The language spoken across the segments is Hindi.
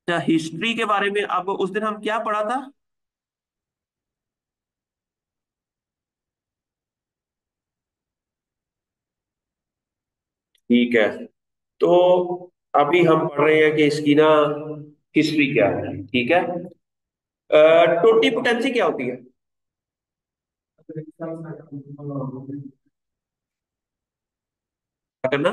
अच्छा, हिस्ट्री के बारे में अब उस दिन हम क्या पढ़ा था? ठीक है। तो अभी हम पढ़ रहे हैं कि इसकी ना हिस्ट्री क्या है, ठीक है। टोटीपोटेंसी क्या होती है? क्या करना?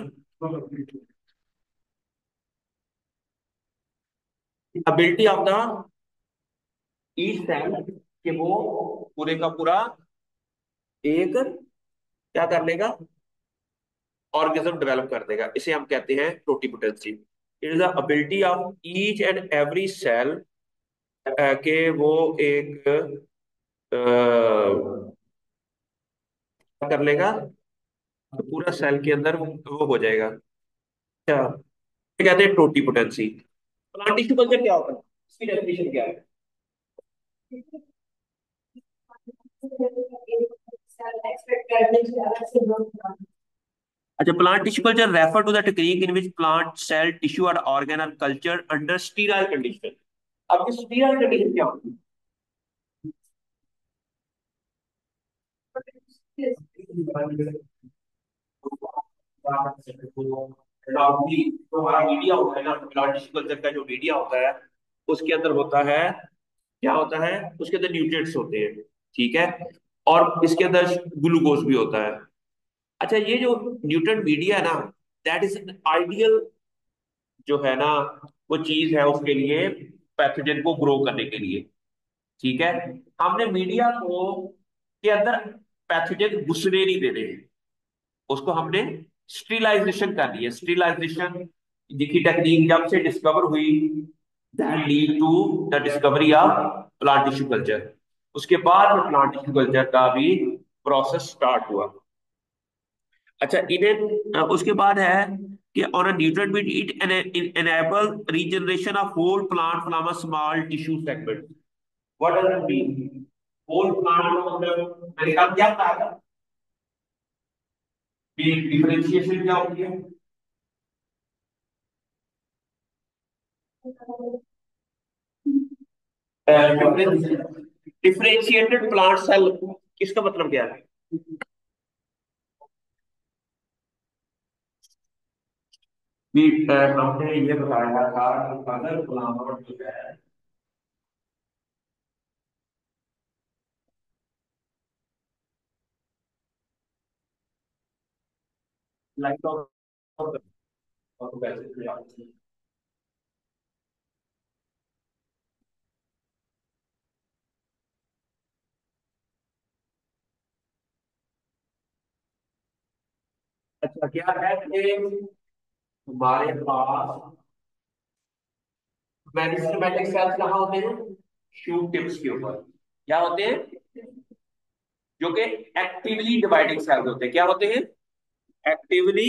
Ability of the each cell कि वो पूरे का पूरा एक क्या कर लेगा, ऑर्गेनिज्म डेवलप कर देगा, इसे हम कहते हैं totipotency. It is the ability of each and every cell के वो एक क्या कर लेगा, तो पूरा सेल के अंदर वो हो जाएगा। क्या ये कहते हैं टोटीपोटेंसी। प्लांट टिश्यू कल्चर क्या होता है, इसकी डेफिनेशन क्या है? अच्छा, plant tissue culture refer to the technique in which plant cell tissue और organ are culture under sterile condition. अब ये स्टीराइल कंडीशन क्या होती है? लॉन्गली जो हमारा मीडिया होता है ना, प्लांट टिश्यू कल्चर का जो मीडिया होता है, उसके अंदर होता है, क्या होता है, उसके अंदर न्यूट्रिएंट्स होते हैं, ठीक है। और इसके अंदर ग्लूकोज भी होता है। अच्छा, ये जो न्यूट्रिएंट मीडिया है ना, दैट इज आइडियल जो है ना, वो चीज है उसके लिए, पैथोजन को ग्रो करने के लिए, ठीक है। हमने मीडिया को के अंदर पैथोजन घुसने नहीं देने हैं, उसको हमने स्टेरिलाइजेशन कर दिया। स्टेरिलाइजेशन की टेक्निक जब से डिस्कवर हुई, that lead to the discovery of plant tissue culture. उसके बाद में प्लांट टिश्यू कल्चर का भी प्रोसेस स्टार्ट हुआ। अच्छा, इन्हें उसके बाद है कि on a nutrient bed it enable regeneration of whole plant from a small tissue segment. What does it mean? Whole plant मतलब मैंने कहा क्या था कि डिफरेंशिएशन क्या होती है? डिफरेंशिएटेड प्लांट सेल, इसका मतलब क्या है? भी हमने ये बताया था कि अगर प्लांट जो है लाइक ऑफ अच्छा, क्या है कि हमारे पास मेरिस्टेमेटिक सेल्स कहाँ होते हैं? शूट टिप्स के ऊपर। क्या होते हैं? जो कि एक्टिवली डिवाइडिंग सेल्स होते हैं। क्या होते हैं? एक्टिवली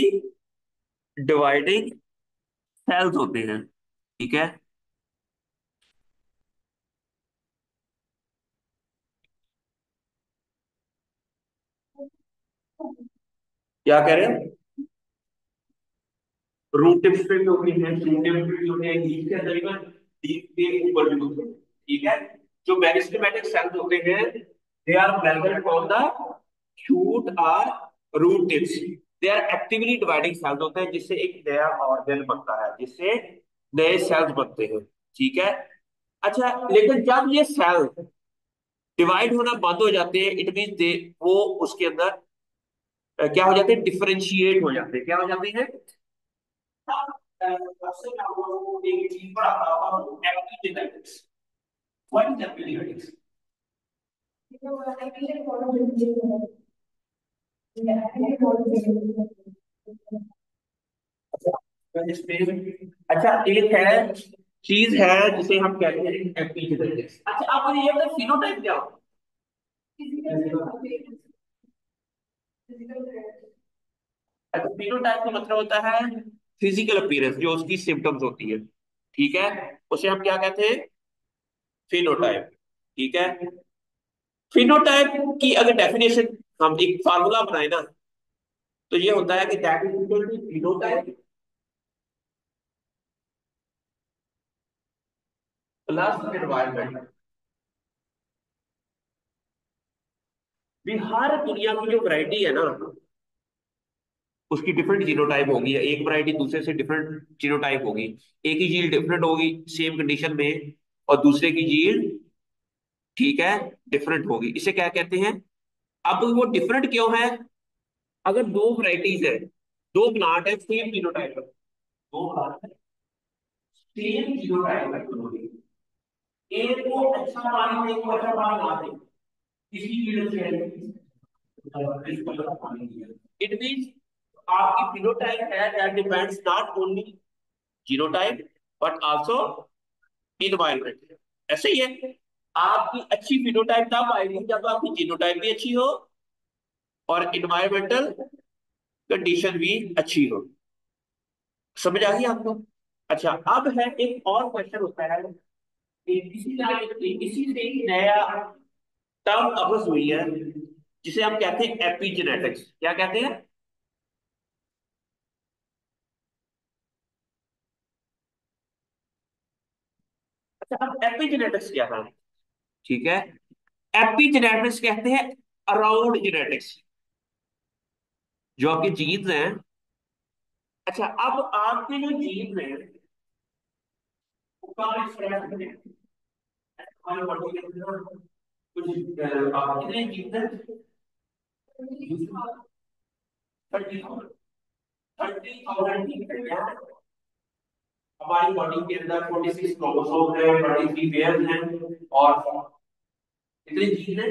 डिवाइडिंग सेल्स होते हैं, ठीक है। क्या कह रहे हैं? रूट टिप्स पे भी होती है, शूट टिप्स पे भी होते हैं, लीफ के अंदर भी, लीफ के ऊपर भी होते हैं, ठीक है। जो मेरिस्टेमेटिक सेल्स होते हैं, they are present on the shoot और root tips. They are actively dividing cells होते हैं, जिससे एक नया ऑर्गन बनता है, जिससे नए सेल्स बनते हैं, ठीक है। अच्छा, लेकिन जब ये सेल डिवाइड होना बंद हो जाते हैं, इट मीन दे वो उसके अंदर क्या हो जाते हैं, डिफरेंशिएट हो जाते हैं। क्या हो जाते हैं? सबसे मैं आपको एक चीज पर आता हूँ, एपिजेनेटिक्स। What is epigenetics? अच्छा, एक है चीज है जिसे हम कहते हैं एपिजेनेटिक्स। अच्छा, आप मुझे ये बताओ फिनोटाइप क्या होता है? फिनोटाइप का मतलब होता है फिजिकल अपीयरेंस, जो उसकी सिम्टम्स होती है, ठीक है। उसे हम क्या कहते हैं? फिनोटाइप, ठीक है। फिनोटाइप की अगर डेफिनेशन हम एक फार्मूला बनाए ना, तो ये होता है कि that is equal to phenotype plus environment भी। हर दुनिया की जो वैरायटी है ना, उसकी डिफरेंट जीनोटाइप होगी, एक वैरायटी दूसरे से डिफरेंट जीनोटाइप होगी। एक ही जीन डिफरेंट होगी सेम कंडीशन में, और दूसरे की जीन, ठीक है, डिफरेंट होगी। इसे क्या कहते हैं? अब वो डिफरेंट क्यों है? अगर दो वैरायटीज है, दो प्लांट है सेम जीनोटाइप, दो प्लांट है सेम जीनोटाइप है, एक को अच्छा पानी दे, एक को अच्छा पानी ना दे, किसी की इट मींस आपकी फिनोटाइप है that depends not only genotype but also environment. ऐसे ही है, आपकी अच्छी फिनोटाइप तब आएगी जब आपकी जीनोटाइप भी अच्छी हो और इन्वायरमेंटल कंडीशन भी अच्छी हो। समझ आ गई आपको? अच्छा, अब है एक और क्वेश्चन होता है, इसी से ही नया टर्म अबस हुई है, जिसे हम कहते हैं एपिजेनेटिक्स। क्या कहते हैं? अच्छा, अब एपिजेनेटिक्स क्या है? ठीक है, एपिजेनेटिक्स कहते हैं अराउंड जेनेटिक्स, जो आपके जीन्स हैं। अच्छा, अब आपके जो जीन्स हैं वो कहाँ एक्सप्रेस होते हैं? हमारी बॉडी के अंदर कुछ कितने जीन्स हैं? 30,000 जीन्स हैं। हमारी बॉडी के अंदर 46 क्रोमोसोम है, 23 पेयर हैं, और कितने जीन है?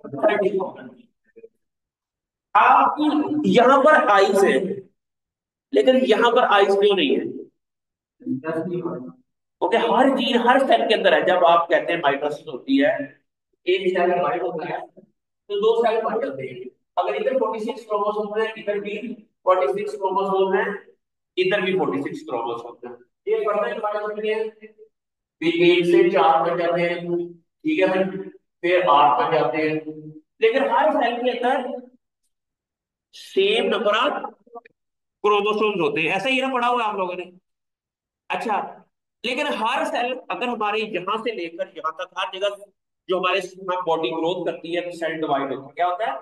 30,000। आप यहाँ पर आइस है, लेकिन यहाँ पर आइस क्यों नहीं है? ओके, हर जीन हर सेल के अंदर है। जब आप कहते हैं माइटोसिस होती है, एक सेल डिवाइड होता है तो दो सेल बन जाते हैं। अगर इधर 46 क्रोमोसोम है, इधर भी 46 क्रोमोसोम है, इधर भी 46 क्रोमोसोम है, ये फर्दर डिवाइड होती है, फिर एक से चार बन जाते हैं, ठीक है भाई, फिर आठ बन जाते हैं। लेकिन हर सेल के अंदर सेम नंबर ऑफ क्रोमोसोम्स होते हैं। ऐसा ही ना पढ़ा हुआ है आप लोगों ने? अच्छा, लेकिन हर सेल अगर हमारे यहाँ से लेकर यहाँ तक हर जगह जो हमारे बॉडी ग्रोथ करती है तो सेल डिवाइड होता है, क्या होता है?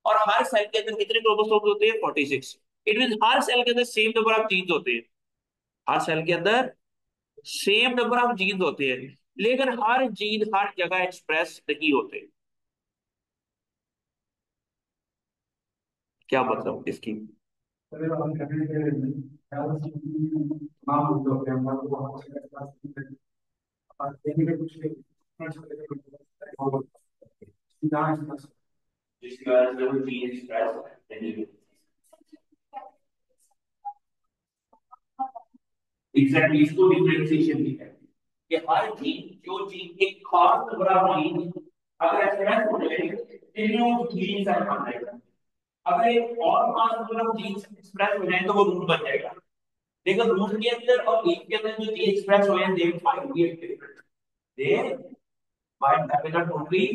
और हर सेल के अंदर कितने क्रोमोसोम्स होते हैं? 46। इट मीन हर सेल के अंदर सेम नंबर ऑफ जीन्स होते हैं, हर सेल के अंदर सेम नंबर ऑफ जीन्स होते हैं, लेकिन हर जीन हर जगह एक्सप्रेस नहीं होते। क्या मतलब इसकी? जिसकी वजह से वो जीन एक्सप्रेस नहीं होते। एग्जैक्टली, इसको डिफरेंशिएशन भी कहते हैं कि हर जीन, जो जीन एक खास नंबर ऑफ जीन अगर एक्सप्रेस हो जाए तो वो जीन का बन जाएगा। अगर एक और खास नंबर ऑफ जीन एक्सप्रेस हो जाए तो वो रूट बन जाएगा। लेकिन रूट के अंदर और लीफ के अंदर जो जीन एक्सप्रेस हो जाए, they might be different, they might have a totally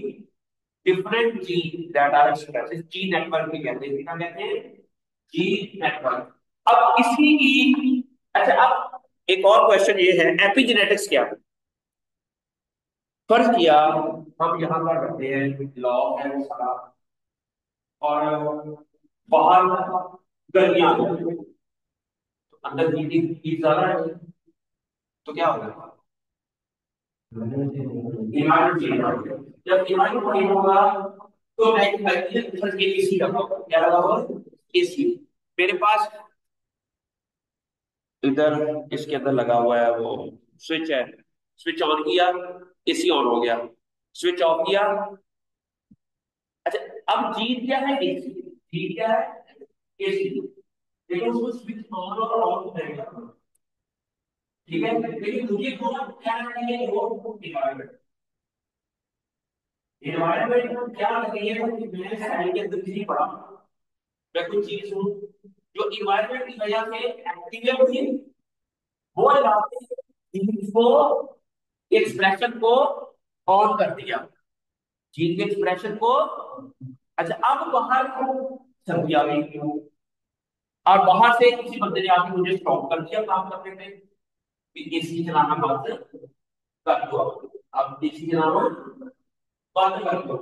different gene that are express. इस जीन नेटवर्क भी कहते हैं, क्या कहते हैं? Gene network. अब इसी की, अच्छा, अब एक और क्वेश्चन ये है, एपिजेनेटिक्स क्या है? फर्ज किया हम यहाँ पर रहते हैं, लॉ है वो सारा, और बाहर गर्मियां हैं, तो अंदर हीट ज्यादा है, तो क्या होगा? इन्वायरमेंट चेंज होगा। जब इन्वायरमेंट चेंज होगा तो मैं के एसी लगा होगा। क्या लगा होगा? एसी। मेरे पास इधर इसके अंदर लगा हुआ है वो स्विच है, स्विच ऑन किया, एसी ऑन हो गया, स्विच ऑफ किया। अच्छा, अब जीत क्या है? एसी। जीत क्या है? एसी। लेकिन उसको स्विच ऑन और ऑफ हो जाएगा, ठीक है, लेकिन मुझे कौन क्या चाहिए? वो इन्वायरमेंट। इन्वायरमेंट क्या चाहिए? कि मैंने साइड के अंदर किसी पढ़ा, मैं कुछ चीज हूँ जो इन्वायरमेंट की वजह से एक्टिवेट हुई, वो लाके जीन्स को, एक्सप्रेशन को ऑन कर दिया, जीन के एक्सप्रेशन को। अच्छा, अब बाहर सर्दी आ गई और बाहर से किसी बंदे ने आके मुझे स्टॉप कर दिया काम करने में, कि एसी चलाना बंद कर दो। अब इसी के नाम बंद कर दो।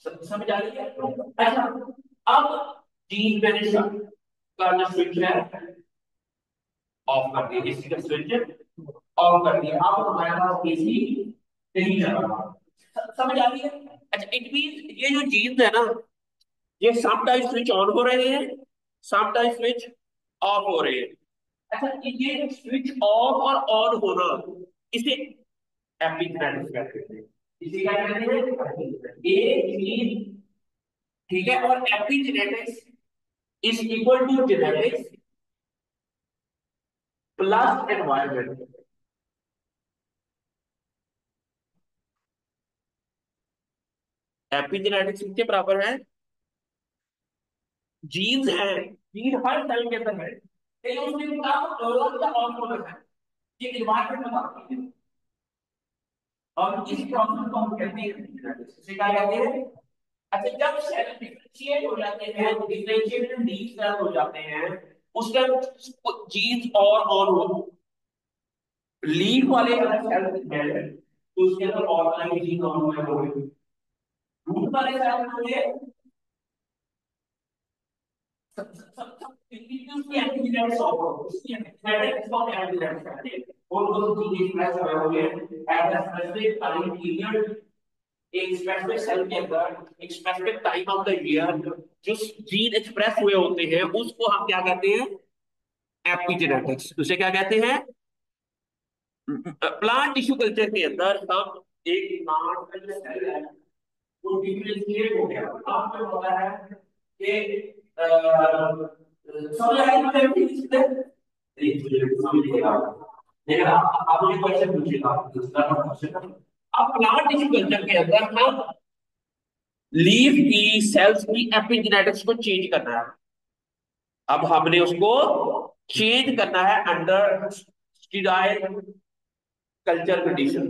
समझ आ रही है? अच्छा, अब जीन मैंने का जो स्विच है ऑफ कर दिया, इसी का स्विच ऑफ कर दिया, अब हमारे पास एसी नहीं चल रहा। समझ आ रही है? अच्छा, इट मीन ये जो जीन्स है ना, ये सम टाइम स्विच ऑन हो रहे हैं, सम टाइम स्विच ऑफ हो रहे हैं। अच्छा, ये स्विच ऑफ और ऑन होना, इसे एपिजेनेटिक्स कहते हैं। इसे क्या कहते हैं? ये जीन, ठीक है, और epigenetics is equal to genetics plus environment. Epigenetics किसके बराबर है? जीन्स है, जीन हर सेल के अंदर है, लेकिन उसमें काम ऑन या ऑफ होना है, ये एनवायरमेंट में बात है। और इस प्रोसेस को हम कहते हैं epigenetics। इसे क्या कहते हैं? अच्छा, जब सेल डिफरेंशिएट हो जाते हैं, डिफरेंशिएट डी सेल हो जाते हैं, उसका जीन्स और ऑन हो, लीफ वाले अगर सेल है तो उसके अंदर ऑर्गेनाइज जीन ऑन हो गए, रूट वाले सेल होंगे उसकी एपिजेनेटिक्स ऑफ हो, उसकी एपिजेनेटिक्स ऑफ एपिजेनेटिक्स कहते हैं। और वो जीन एक्सप्रेस हुए होंगे at a specific time period, एक स्पेसिफिक सेल के अंदर एक specific time of the year जो जीन एक्सप्रेस हुए होते हैं, उसको हम क्या कहते हैं? एपिजेनेटिक्स। उसे क्या कहते हैं? प्लांट टिश्यू कल्चर के अंदर हम एक प्लांट का जो सेल है वो डिफरेंशिएट हो गया, आपको पता है कि समझ आएगी मुझे इससे? समझ लिएगा, लेकिन आप मुझे क्वेश्चन पूछिएगा दूसरा क्वेश्चन। अब प्लांट टिश्यू कल्चर के अंदर हम लीफ की सेल्स की एपिजेनेटिक्स को चेंज करना है। अब हमने उसको चेंज करना है अंडर स्टीराइल कल्चर कंडीशन,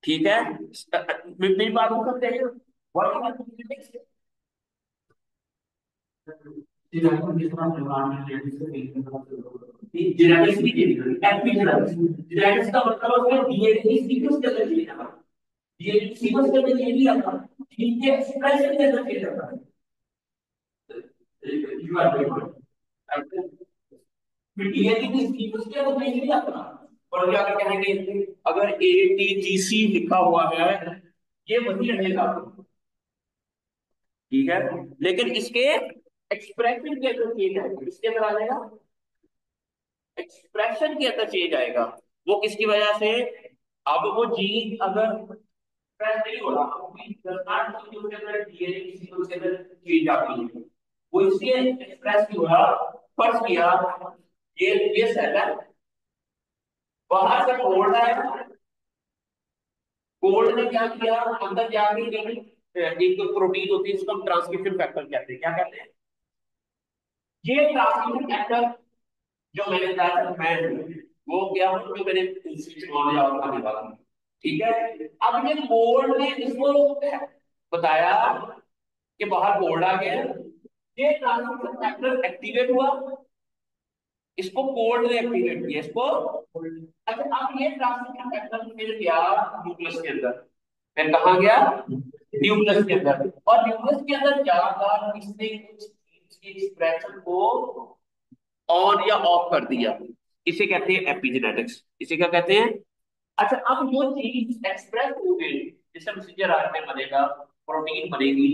ठीक है? मेरी बात को समझते हैं? What is epigenetics? जेनेटिक्स की एपिजेनेटिक्स, जेनेटिक्स का मतलब है डीएनए सीक्वेंस के अंदर चेंज करना। डीएनए सीक्वेंस के अंदर चेंज नहीं आता, जीन के एक्सप्रेशन के अंदर चेंज आता है। You are right. डीएनए की सीक्वेंस के अंदर चेंज नहीं आता। और क्या कहेंगे, अगर एटीजीसी लिखा हुआ है ये वही रहेगा, ठीक है, लेकिन इसके एक्सप्रेशन के अंदर चेंज आएगा। इसके अंदर आ जाएगा, एक्सप्रेशन के अंदर चेंज आएगा। वो किसकी वजह से? अब वो जीन अगर एक्सप्रेस नहीं हो रहा, उसके अंदर डीएनए की सीक्वेंस के अंदर चेंज आती है, वो इसलिए एक्सप्रेस नहीं हो रहा। फर्ज किया ये सेल है, बाहर से कोल्ड आया, कोल्ड ने क्या किया, अंदर जाके एक प्रोटीन होती है उसको हम ट्रांसक्रिप्शन फैक्टर कहते हैं। क्या कहते हैं? ये ट्रांसक्रिप्शन फैक्टर जो मैंने बताया था मैं वो क्या हूँ, जो मैंने नॉलेज आने वाला हूँ, ठीक है? अब ये कोल्ड ने इसको बताया कि बाहर कोल्ड आ गया, ये ट्रांसक्रिप्शन फैक्टर एक्टिवेट हुआ, इसको कोल्ड ने एक्टिवेट किया इसको। अच्छा, अब ये ट्रांसक्रिप्शन फैक्टर फिर गया न्यूक्लियस के अंदर, फिर कहाँ गया? न्यूक्लियस के अंदर। और न्यूक्लियस के अंदर जाकर इसने कुछ चीज की एक्सप्रेशन को ऑन या ऑफ कर दिया, इसे कहते हैं एपिजेनेटिक्स। इसे क्या कहते हैं? अच्छा, अब जो चीज एक्सप्रेस हो गई, जैसे मैसेंजर आरएनए बनेगा, प्रोटीन बनेगी,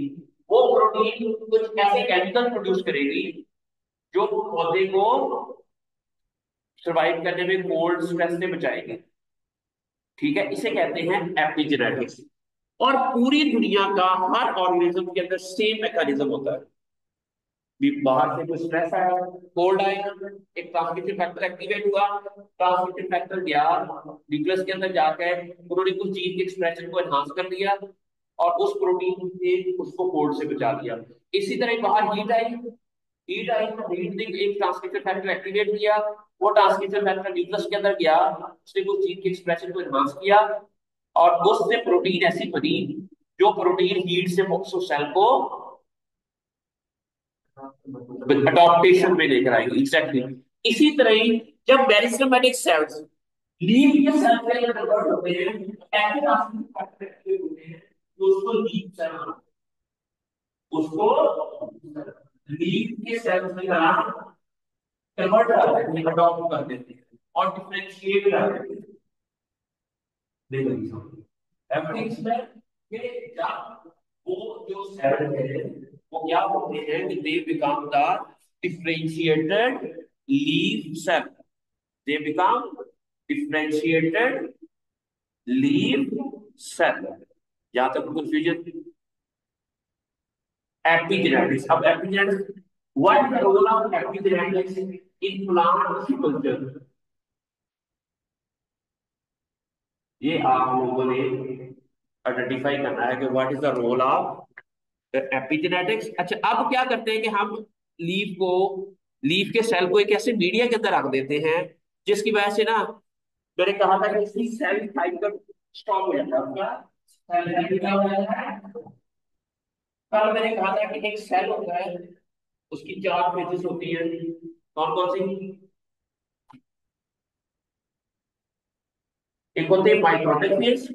वो प्रोटीन कुछ ऐसे केमिकल प्रोड्यूस करेगी जो पौधे को सर्वाइव करने में कोल्ड स्ट्रेस से बचाएगी, ठीक है? इसे कहते हैं एपिजेनेटिक्स। और पूरी दुनिया का हर ऑर्गेनिज्म के अंदर सेम मैकेनिज्म होता है। भी बाहर से कोई स्ट्रेस आया, कोल्ड आया, एक ट्रांसमिशन फैक्टर एक्टिवेट हुआ, ट्रांसमिशन फैक्टर गया न्यूक्लियस के अंदर जाकर उन्होंने कुछ जीन के एक्सप्रेशन को एनहांस कर दिया और उस प्रोटीन से उसको कोल्ड से बचा दिया। इसी तरह बाहर हीट आई, हीट आई तो हीट ने एक ट्रांसमिशन फैक्टर एक्टिवेट किया, वो ट्रांसमिशन फैक्टर न्यूक्लियस के अंदर गया, उसने कुछ जीन के एक्सप्रेशन को एनहांस किया और उससे प्रोटीन ऐसी बनी जो प्रोटीन हीट से सेल को अडॉप्टेशन में लेकर आएंगे। एग्जैक्टली इसी तरह ही जब मेरिस्टेमेटिक सेल्स लीफ के सेल में कन्वर्ट होते हैं, ऐसे रासायनिक फैक्टर होते हैं जो उसको लीफ सेल बनाते हैं, उसको लीफ के सेल की तरह कन्वर्ट कर देते हैं, अडॉप्ट कर देते हैं और डिफरेंशिएट कर देते हैं। देखो एवरीथिंग में ये जब वो जो सेल है वो क्या होते हैं कि they become the differentiated leaf cell, they become differentiated leaf cell। यहां तक कंफ्यूजन? एपिजेनेटिक्स, अब epigenetics, what is the role of epigenetics in plant culture? ये आप लोगों ने आइडेंटिफाई करना है कि what is the role of epigenetics. अच्छा, अब क्या करते हैं कि हम लीफ को, लीफ के सेल को एक ऐसे मीडिया के अंदर रख देते हैं जिसकी वजह से ना, मैंने कहा था कि इसकी सेल साइकिल स्टॉप हो जाता है, उसका सेल साइकिल क्या हो जाता है। कल मैंने कहा था कि एक सेल होता है, उसकी चार फेजेस होती है, कौन कौन सी? एक होते हैं माइटोटिक फेज,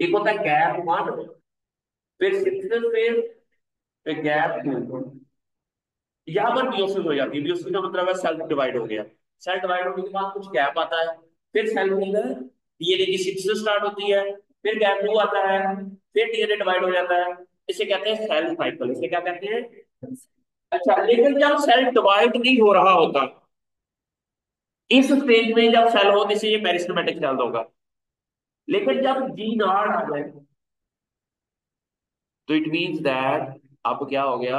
एक होता है गैप वन, फिर सिक्सथ फेज, फिर गैप टू। यहाँ पर मियोसिस हो जाती है। मियोसिस का मतलब है सेल डिवाइड हो गया। सेल डिवाइड होने के बाद कुछ गैप आता है, फिर सेल के अंदर डीएनए की सिंथेसिस स्टार्ट होती है, फिर गैप टू आता है, फिर डीएनए डिवाइड हो जाता है। इसे कहते हैं सेल साइकिल। इसे क्या कहते हैं? अच्छा, लेकिन जब सेल डिवाइड नहीं हो रहा होता, इस स्टेज में जब सेल हो, जैसे ये मेरिस्टेमेटिक सेल होगा, लेकिन जब जी नॉट आ जाए तो इट मींस दैट अब क्या हो गया,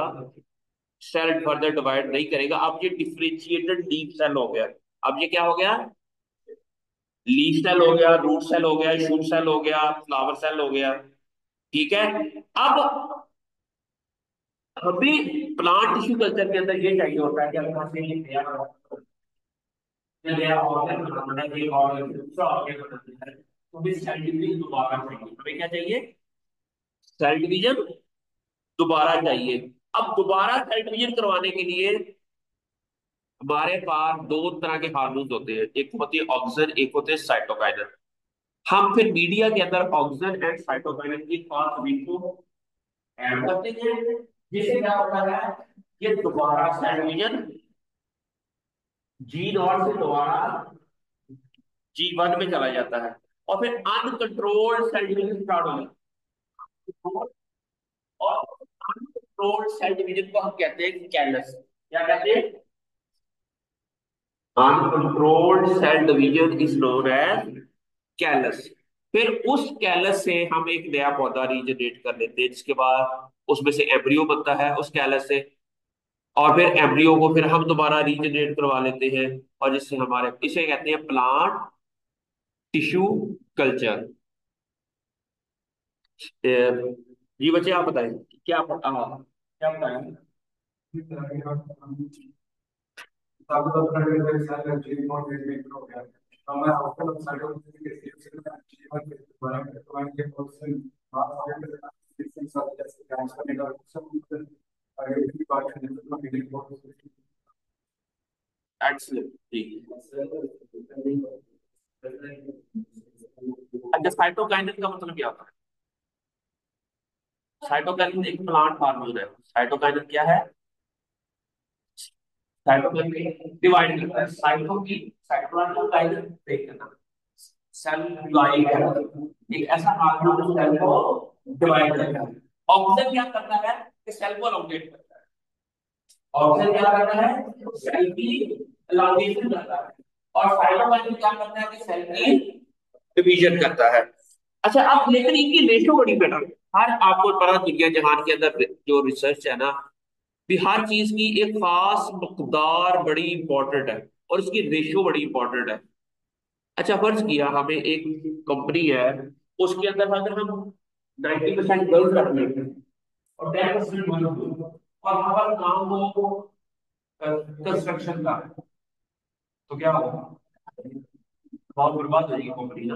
सेल फर्दर डिवाइड नहीं करेगा, अब ये डिफरेंशिएटेड लीफ सेल हो गया। अब ये क्या हो गया? लीफ सेल हो गया, रूट सेल हो गया, शूट सेल हो गया, फ्लावर सेल हो गया। ठीक है। अब हमें प्लांट टिश्यू कल्चर के अंदर ये चाहिए होता है कि अगर हमने ये नया ऑर्गन बनाना है, एक ऑर्गन दूसरा ऑर्गन बनाना है, तो हमें सेल डिवीजन दोबारा चाहिए। हमें क्या चाहिए? सेल डिवीजन दोबारा चाहिए। अब दोबारा सेल डिवीजन करवाने के लिए हमारे पास दो तरह के हार्मोन्स होते हैं, एक होती है ऑक्सिन, एक होते हैं साइटोकाइनन। हम फिर मीडिया के अंदर ऑक्सिन एंड साइटोकाइनन की कॉन्बिनेशन को ऐड करते हैं, जिससे क्या होता है, ये दोबारा सेल डिवीजन जी नॉट से दोबारा जी वन में चला जाता है, और फिर अनकंट्रोल्ड सेल डिवीजन स्टार्ट हो जाता है। और अनकंट्रोल्ड सेल डिवीजन को हम कहते हैं कैलस। क्या कहते हैं? Uncontrolled cell division is known as callus. फिर उस कैलस से हम एक नया पौधा रीजनरेट कर लेते हैं, जिसके बाद उसमें से एम्ब्रियो बनता है उस कैलस से, और फिर एम्ब्रियो को फिर हम दोबारा रीजनरेट करवा लेते हैं, और जिससे हमारे, इसे कहते हैं प्लांट टिश्यू कल्चर। जी बच्चे, आप बताएं क्या क्या बताएं? एक्सलेंट, ठीक है। अच्छा, साइटोकाइनेसिस का मतलब क्या होता है? साइटोकाइनेसिस एक प्लांट हार्मोन है। साइटोकाइनेसिस क्या है? साइटोकाइनेसिस डिवाइड करता है। साइटो की साइटोकाइनेसिस ब्रेक करना, सेल डिवाइड है, एक ऐसा हार्मोन जो सेल को डिवाइड करता है। ऑक्सीजन क्या करता है कि सेल को एलोंगेट करता है। ऑक्सीजन क्या करता है? सेल की एलोंगेशन करता है। और साइटोकाइनेसिस क्या करता है कि सेल की डिवीजन करता है। अच्छा, अब लेकिन इनकी रेशो बड़ी बेटर है। हर आपको पता, दुनिया जहान के अंदर जो रिसर्च है ना, भी हर चीज की एक खास मकदार बड़ी इंपॉर्टेंट है, और इसकी रेशो बड़ी इंपॉर्टेंट है। अच्छा, फर्ज किया हमें एक कंपनी है, उसके अंदर अगर हम 90% गर्ल्स रख लेते हैं और 10% बॉयज, और हमारा काम हो कंस्ट्रक्शन का, तो क्या होगा? बहुत बर्बाद हो जाएगी कंपनी ना।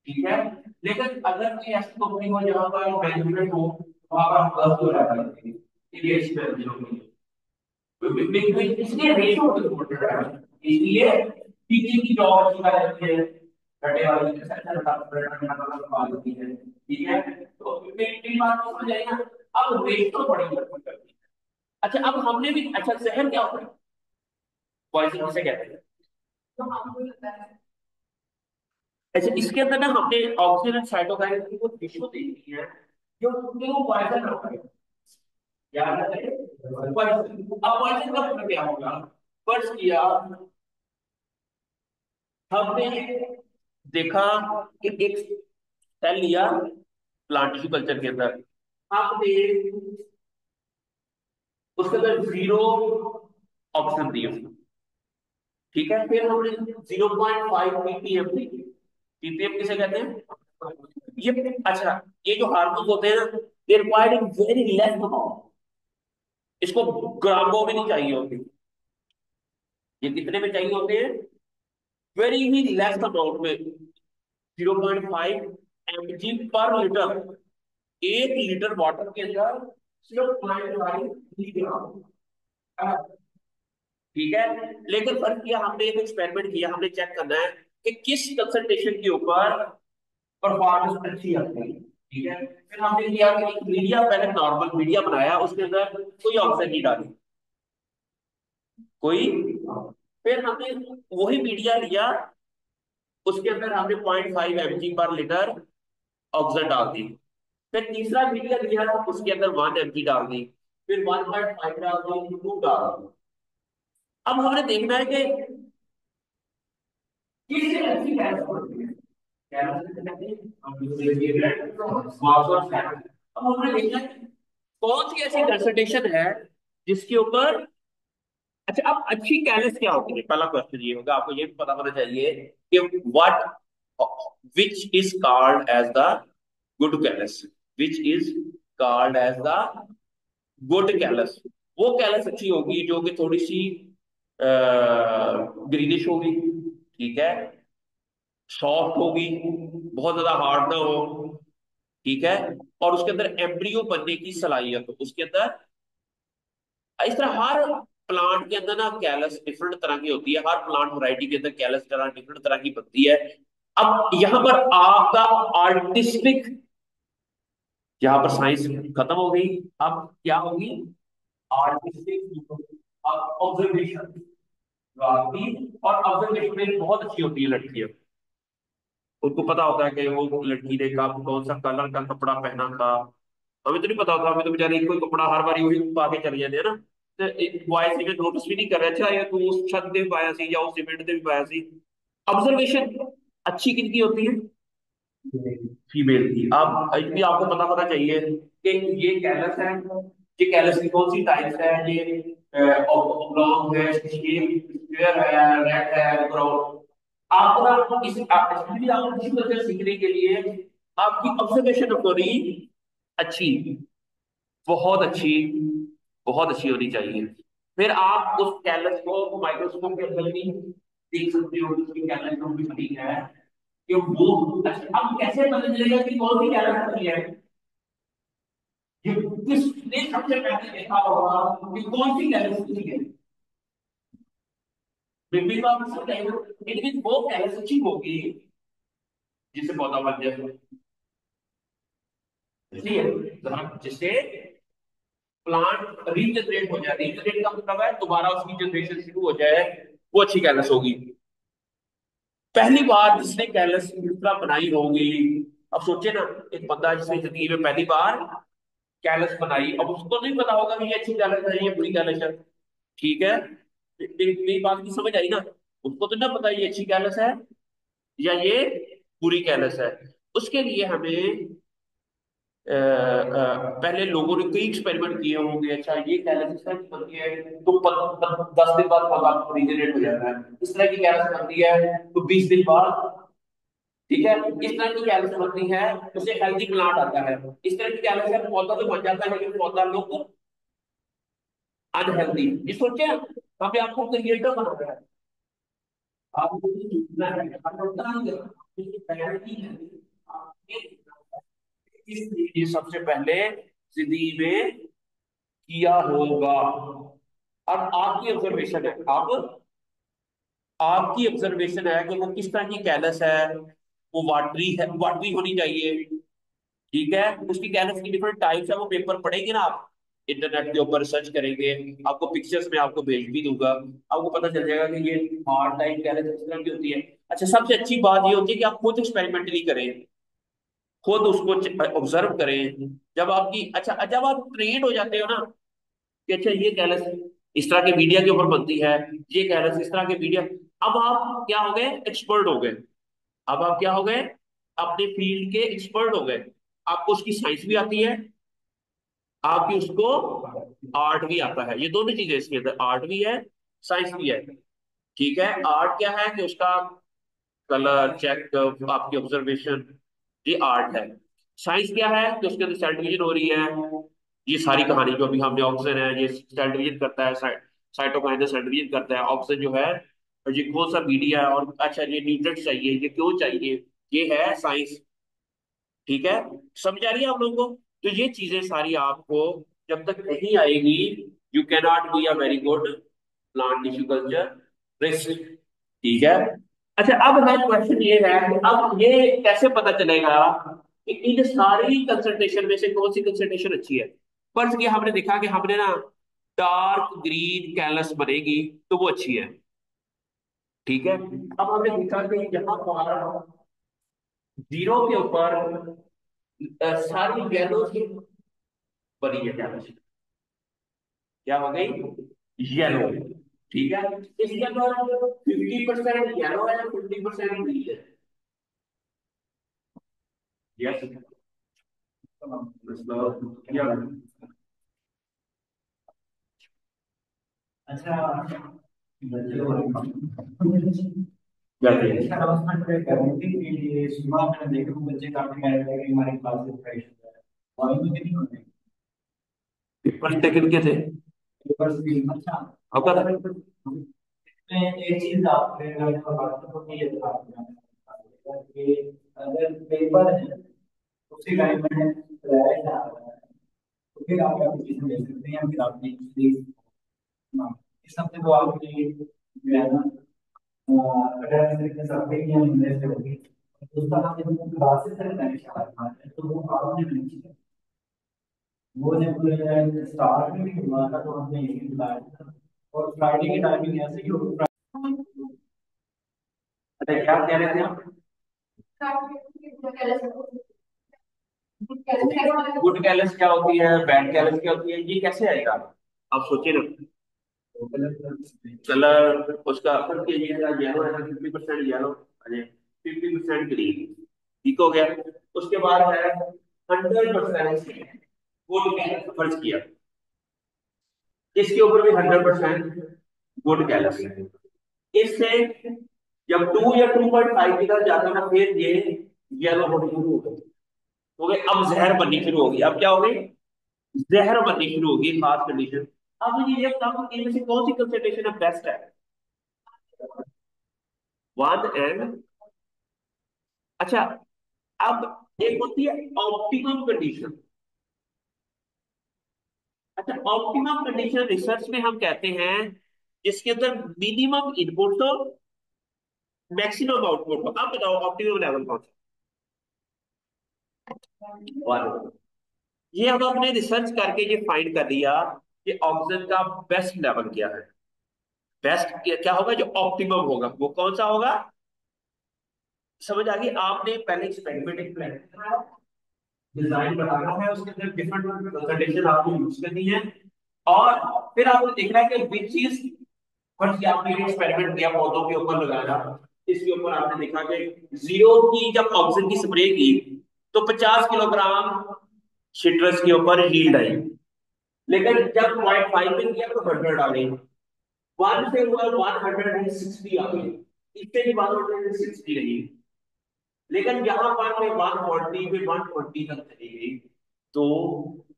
ठीक है। लेकिन अगर कोई ऐसी कंपनी हो जहां पर मैनेजमेंट हो, वहां पर गर्ल्स हो जाता है, ये अच्छी मैनेजमेंट होगी। इसलिए रेशो इम्पोर्टेंट है। इसलिए टीचिंग की जॉब अच्छी कर रहती है, रटे वाली होती है, ठीक है। तो मेरी बात को समझ आई ना। अब रेशो बड़ी इंपॉर्टेंट करती है। अच्छा, अब हमने भी, अच्छा जहर क्या होता है, पॉइजन किसे कहते हैं? तो हमको लगता है, अच्छा इसके अंदर ना हमने ऑक्सीजन एंड साइटोकाइन की वो टिश्यू देखी है जो वो पॉइजन होता है, याद रखें पॉइजन। अब पॉइजन का मतलब क्या होगा? फर्ज किया हमने देखा कि एक सेल लिया प्लांट टिश्यू कल्चर के अंदर, हमने उसके अंदर जीरो ऑक्सीजन दी उसको, ठीक है। फिर हमने 0.5 ppm दी। ppm किसे कहते हैं? ये अच्छा, ये जो हार्मोन होते हैं ना, they required in very less amount, इसको ग्रामों में नहीं चाहिए होती। ये कितने में चाहिए होते हैं? वेरी ही लेस अमाउंट में, 0.5 mg/लीटर। 1 लीटर वाटर के अंदर 0.5 मिलीग्राम, ठीक है। लेकिन फर्क किया, हमने एक एक्सपेरिमेंट किया, हमने चेक करना है कि किस कंसंट्रेशन के ऊपर परफॉर्मेंस अच्छी आती है, ठीक है। फिर हमने किया कि एक मीडिया, पहले नॉर्मल मीडिया बनाया, उसके अंदर कोई ऑक्सीजन नहीं डाली, कोई। फिर हमने वही मीडिया लिया, उसके अंदर हमने 0.5 mg/लीटर ऑक्सीजन डाल दी। फिर तीसरा मीडिया लिया, उसके अंदर 1 mg डाल दी। फिर 1.5 डाल दी, 2 डाल दी। अब हमने देखना है कि किससे अच्छी गैस बनती है। गैस से कहते हैं अब हमने देखना है कौन सी ऐसी कंसंट्रेशन है जिसके ऊपर, अच्छा अब अच्छी कैलस क्या होती है, पहला क्वेश्चन ये होगा, आपको ये भी पता होना चाहिए कि what which is called as the good callus, which is called as the good callus. वो कैलस अच्छी होगी जो कि थोड़ी सी ग्रीनिश होगी, ठीक है, सॉफ्ट होगी, बहुत ज्यादा हार्ड ना हो, ठीक है, और उसके अंदर एम्ब्रियो बनने की सलाहियत हो उसके अंदर। इस तरह हर प्लांट के अंदर ना कैलस डिफरेंट तरह की होती है, हर प्लांट वैरायटी के अंदर कैलस तरह डिफरेंट तरह की बनती है। अब यहां पर आपका आर्टिस्टिक, जहां पर साइंस खत्म हो गई, अब क्या होगी? आर्टिस्टिक ऑब्जर्वेशन, आपकी और ऑब्जर्वेशन में बहुत अच्छी होती है लड़कियां, उनको पता होता है कि वो लड़की ने कब कौन सा कलर का कपड़ा पहना था। हमें तो नहीं पता होता, हमें तो बेचारे कोई कपड़ा हर बार वही पा के चले जाते हैं ना। तो बॉयज ने नोटिस भी नहीं कर रहा, अच्छा ये तू उस छत पे भी पाया सी या उस सीमेंट पे भी पाया सी। ऑब्जर्वेशन अच्छी किनकी होती है? फीमेल की। अब इसलिए आपको पता होना चाहिए कि ये कैलस है, ये कैलस की कौन सी टाइप्स है, ये ऑब्लॉन्ग है, स्क्वायर है, रेड है, ब्राउन। आपको ना इस एक्चुअली आपको किसी तरह सीखने के लिए आपकी ऑब्जर्वेशन थोड़ी अच्छी, बहुत अच्छी, बहुत अच्छी होनी चाहिए। फिर आप उस कैलस को माइक्रोस्कोप के अंदर भी देख सकते हो, उसकी कैलस जो भी बनी है कि वो, अच्छा अब कैसे पता चलेगा कि कौन सी कैलस बनी है? ये किसने सबसे पहले देखा होगा कि कौन सी कैलस बनी है? बिल्कुल तो आप समझ आएगा, लेकिन वो कैलस अच्छी होगी जिससे पौधा बन जाए, इसलिए जिससे प्लांट रीजनरेट हो जाए। रीजनरेट का मतलब है दोबारा उसकी जनरेशन शुरू हो जाए, वो अच्छी कैलस होगी। पहली बार जिसने कैलस दूसरा बनाई होगी, अब सोचे ना, एक बंदा जिसने जिंदगी में पहली बार कैलस बनाई, अब उसको नहीं पता होगा कि ये अच्छी कैलस है ये बुरी कैलस है, ठीक है। मेरी बात की समझ आई ना? उसको तो ना पता ये अच्छी कैलस है या ये बुरी कैलस है। उसके लिए हमें पहले लोगों ने कई एक्सपेरिमेंट किए होंगे, अच्छा ये कैलस इस तरह की बनती है तो 10 दिन बाद पौधा रिजेनरेट हो जाता है, इस तरह की कैलस बनती है तो 20 दिन बाद, ठीक है, इस तरह की कैलस बनती है उससे हेल्दी प्लांट आता है। इस तरह की कैलस है पौधा तो बन जाता है लेकिन पौधा लोग अनहेल्दी। ये सोचे हमने आपको क्रिएटर बनाया है, आपको कुछ सीखना है, आपको पता नहीं है इसकी प्रायोरिटी है, ये सबसे पहले जिंदगी में किया होगा। अब आपकी ऑब्जर्वेशन है, अब आपकी ऑब्जर्वेशन है कि वो किस तरह की कैलस है, वो वाटरी है, वाटरी होनी चाहिए, ठीक है। उसकी कैलस की डिफरेंट टाइप्स है, वो पेपर पढ़ेंगे ना आप, इंटरनेट के ऊपर सर्च करेंगे, आपको पिक्चर्स में आपको भेज भी दूंगा, आपको पता चल जाएगा कि ये हार्ड टाइप कैलस इस तरह की होती है। अच्छा, सबसे अच्छी बात ये होती है कि आप खुद एक्सपेरिमेंटली करें, खुद उसको ऑब्जर्व करें। जब आपकी अच्छा जब आप ट्रेन हो जाते हो ना कि अच्छा ये कैलस इस तरह के मीडिया के ऊपर बनती है, ये कैलस इस तरह के मीडिया, अब आप क्या हो गए, एक्सपर्ट हो गए। अब आप क्या हो गए, अपने फील्ड के एक्सपर्ट हो गए। आपको उसकी साइंस भी आती है, आपकी उसको आर्ट भी आता है। ये दोनों चीजें इसके अंदर, आर्ट भी है, साइंस भी है। ठीक है, आर्ट क्या है कि उसका कलर चेक, आपकी ऑब्जर्वेशन, ये आर्ट है। साइंस क्या है कि उसके अंदर सेल डिवीजन हो रही है, ये सारी कहानी जो अभी हमने, ऑक्सीजन है ये सेल डिवीजन करता है, साइटोकाइनेसिस सेल डिवीजन करता है, ऑक्सीजन जो है, और ये कौन सा मीडिया है, और अच्छा ये न्यूट्रिएंट्स चाहिए, ये क्यों चाहिए, ये है साइंस। ठीक है, समझ आ रही है आप लोगों को। तो ये चीजें सारी आपको जब तक नहीं आएगी, you can not be a very good plant tissue culture risk. ठीक है। अच्छा, अब है क्वेश्चन ये है कि अब ये कैसे पता चलेगा कि इन सारी कंसंट्रेशन में से कौन सी कंसंट्रेशन अच्छी है। फर्ज किया हमने देखा कि हमने ना डार्क ग्रीन कैलस बनेगी तो वो अच्छी है। ठीक है, अब हमने देखा कि यहाँ पर जीरो के ऊपर सारी येलो की बनी है कैलस, क्या हो गई, येलो। ठीक है, इसके अंदर 50% येलो है, 50% ग्रीन है। यस, मतलब क्या, अच्छा, बच्चे क्या इसका अनाउंसमेंट करें कि सुबह मैंने देखा तो बच्चे काफी कह रहे थे कि हमारी क्लासेस फ्रेश हो जाए और इनमें कितनी होते पेपर टेकन के थे पेपर्स भी अच्छा। आपका था। इसमें एक चीज आपने अगर बात को ये था कि अगर पेपर है उसी टाइम में रैश आ रहा है तो फिर आप एप्लीकेशन ले सकते हैं या फिर आप इस हफ्ते तो आपकी जो है ना अगर सबके लिए इन्वेस्ट होगी उसका हम जब क्लासेस है कनेक्शन आता है तो वो आपने नहीं किया वो जब स्टार्ट में भी हुआ था तो हमने इसी बताया था और फ्राइडे की टाइमिंग ऐसे ही होगी। अच्छा, क्या कह रहे थे आप। गुड कैलस क्या होती है, बैड कैलस क्या होती है, ये कैसे आएगा, आप सोचिए ना। कलर उसका फर्क ये है, येलो है ना, 50% येलो, अरे 50% ग्रीन, ठीक हो गया। उसके बाद है 100% गुड कैलस, फर्ज किया इसके ऊपर भी 100% गुड कैलस है। इससे जब 2 या 2.5 की तरफ जाता है ना, फिर ये येलो होने शुरू हो गई, हो गए, अब जहर बननी शुरू होगी। अब क्या हो गई, जहर बननी शुरू होगी, खास कंडीशन। अब मुझे ये बताओ कि इनमें से कौन सी कंसंट्रेशन है बेस्ट है, वन एंड, अच्छा, अब एक होती है ऑप्टिमम कंडीशन। अच्छा, ऑप्टिमम कंडीशन रिसर्च में हम कहते हैं जिसके अंदर मिनिमम इनपुट हो, मैक्सिमम आउटपुट हो। अब बताओ ऑप्टिमम लेवल कौन सा, वन। ये हम अपने रिसर्च करके ये फाइंड कर लिया कि ऑक्सीजन का बेस्ट लेवल क्या है। बेस्ट क्या होगा, जो ऑप्टिमम होगा वो कौन सा होगा, समझ आ गई। आपने पहले एक्सपेरिमेंट एक प्लान डिजाइन बनाना है, उसके अंदर डिफरेंट कंसंट्रेशन आपको यूज करनी है, और फिर आपको देखना है कि विच चीज, फर्स्ट आपने एक्सपेरिमेंट किया पौधों के ऊपर लगाया, इसके ऊपर आपने देखा कि जीरो की जब ऑक्सीजन की स्प्रे की तो 50 किलोग्राम सिट्रस के ऊपर यील्ड आई, लेकिन जब 0.5 में किया तो 100 आ गई, वन से हुआ 160 आ गई, इससे भी 160 रही। लेकिन यहाँ पर मैं 140 में 120 तक चली गई, तो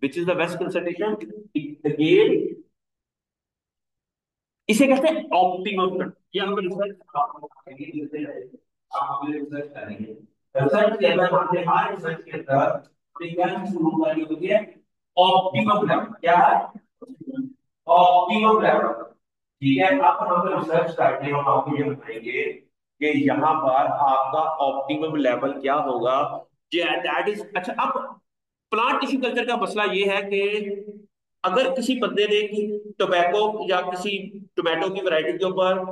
which is the best concentration, again इसे कहते हैं ऑप्टिमम। ये हम रिसर्च रिसर्च करेंगे, रिसर्च के अंदर हमने हर रिसर्च के अंदर हमने क्या शुरू करनी होती है, ऑप्टिमम लेवल। क्या है, ऑप्टिमम लेवल। ठीक है, अब हम पे रिसर्च करके हम आपको ये बताएंगे कि यहाँ पर आपका ऑप्टिमम लेवल क्या होगा। दैट इज अच्छा। अब प्लांट टिश्यू कल्चर का मसला ये है कि अगर किसी बंदे ने टोबैको या किसी टोमेटो की वैरायटी के ऊपर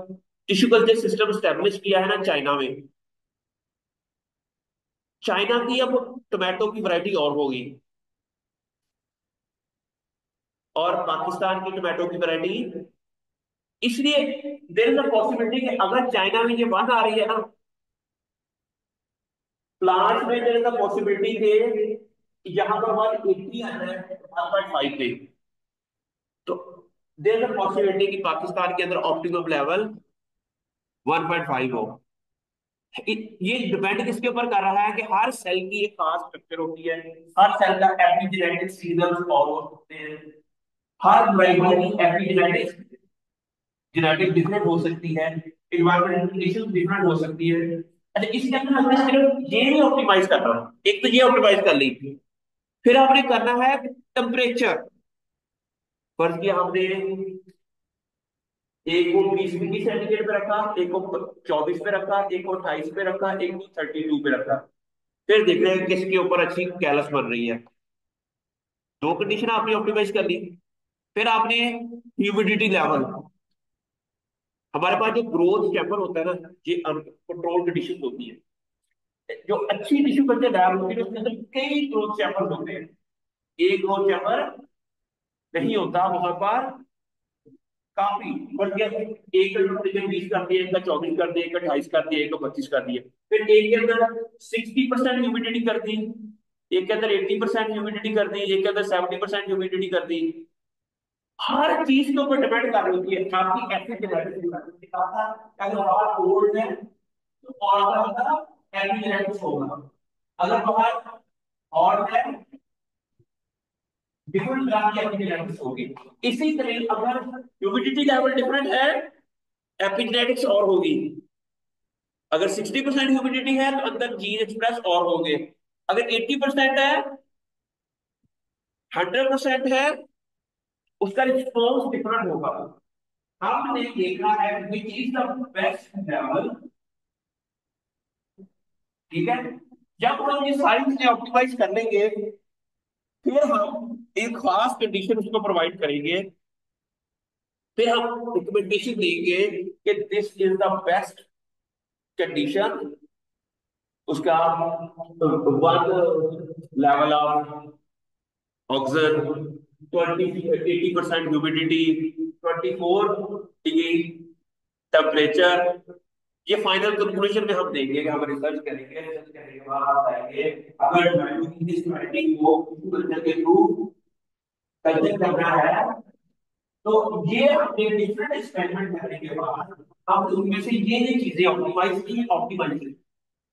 टिश्यू कल्चर सिस्टम स्टेब्लिश किया है ना चाइना में, चाइना की अब टोमेटो की वैरायटी और होगी, और पाकिस्तान की टोमेटो की वैरायटी। इसलिए देयर इज अ पॉसिबिलिटी कि अगर चाइना में ये वन आ रही है ना प्लांट में, देयर इज अ पॉसिबिलिटी कि यहाँ पर 180 आ जाए 1.5 पे, तो देयर इज अ पॉसिबिलिटी कि पाकिस्तान के अंदर ऑप्टिमम लेवल 1.5 हो। ये डिपेंड किसके ऊपर कर रहा है कि हर सेल की एक खास स्ट्रक्चर होती है, हर सेल का एपिजेनेटिक सीक्वेंस फॉरवर्ड होते हैं, हर वैरायटी की एपिजेनेटिक जेनेटिक डिफरेंट हो सकती है, इन्वायरमेंटल कंडीशन डिफरेंट हो सकती है। अच्छा, इसके अंदर हमने सिर्फ ये नहीं ऑप्टिमाइज करना, एक तो ये ऑप्टिमाइज कर ली, फिर आपने करना है टेम्परेचर। फर्ज किया हमने एक को 20 डिग्री सेंटीग्रेड पे रखा, एक को 24 पे रखा, एक को 28 पे रखा, एक को 32 पे रखा। फिर देख रहे हैं किसके ऊपर अच्छी कैलस बन रही है। दो कंडीशन आपने ऑप्टिमाइज कर ली। फिर आपने ह्यूमिडिटी लेवल, हमारे पास जो ग्रोथ चैम्बर होता है ना, ये कंट्रोल कंडीशन होती है। जो अच्छी टिश्यू कल्चर लैब होती है उसके अंदर कई ग्रोथ चैम्बर होते हैं, एक ग्रोथ चैम्बर नहीं होता वहां पर काफी। बट एक का टेम्परेचर 20 कर दिया, एक का 24 कर दिया, एक का 28 कर दिया, एक का 25 कर दिया। फिर एक के अंदर 60% ह्यूमिडिटी कर दी, एक के अंदर 80% ह्यूमिडिटी कर दी, एक के अंदर 70% ह्यूमिडिटी कर दी। हर चीज के ऊपर डिपेंड कर रही होती है आपकी एफिशिएंसी। अगर बाहर कोल्ड है तो और ज्यादा एफिशिएंसी होगा, अगर बाहर हॉट है डिफरेंट तरह की एफिशिएंसी होगी। इसी तरह अगर ह्यूमिडिटी लेवल डिफरेंट है एपिजेनेटिक्स और होगी। अगर 60% ह्यूमिडिटी है तो अंदर जीन एक्सप्रेस और होंगे। अगर 80% है, 100% है, उसका रिस्पॉन्स डिफरेंट होगा। हमने देखा है which is the best level. ठीक है, जब हम ये सारी चीजें ऑप्टिमाइज कर लेंगे, फिर हम एक खास कंडीशन उसको प्रोवाइड करेंगे, फिर हम रिकमेंडेशन देंगे कि this is the best condition. उसका one level of oxygen, 80% humidity, 24 degree temperature. ये फाइनल कंक्लूजन में हम देंगे कि हम रिसर्च करेंगे, रिसर्च करने के बाद आप बताएंगे अगर ट्वेंटी को कल्चर के थ्रू कल्चर करना है, तो ये हमने डिफरेंट एक्सपेरिमेंट करने के बाद हम उनमें से ये चीजें ऑप्टिमाइज की, ऑप्टिमाइजेशन,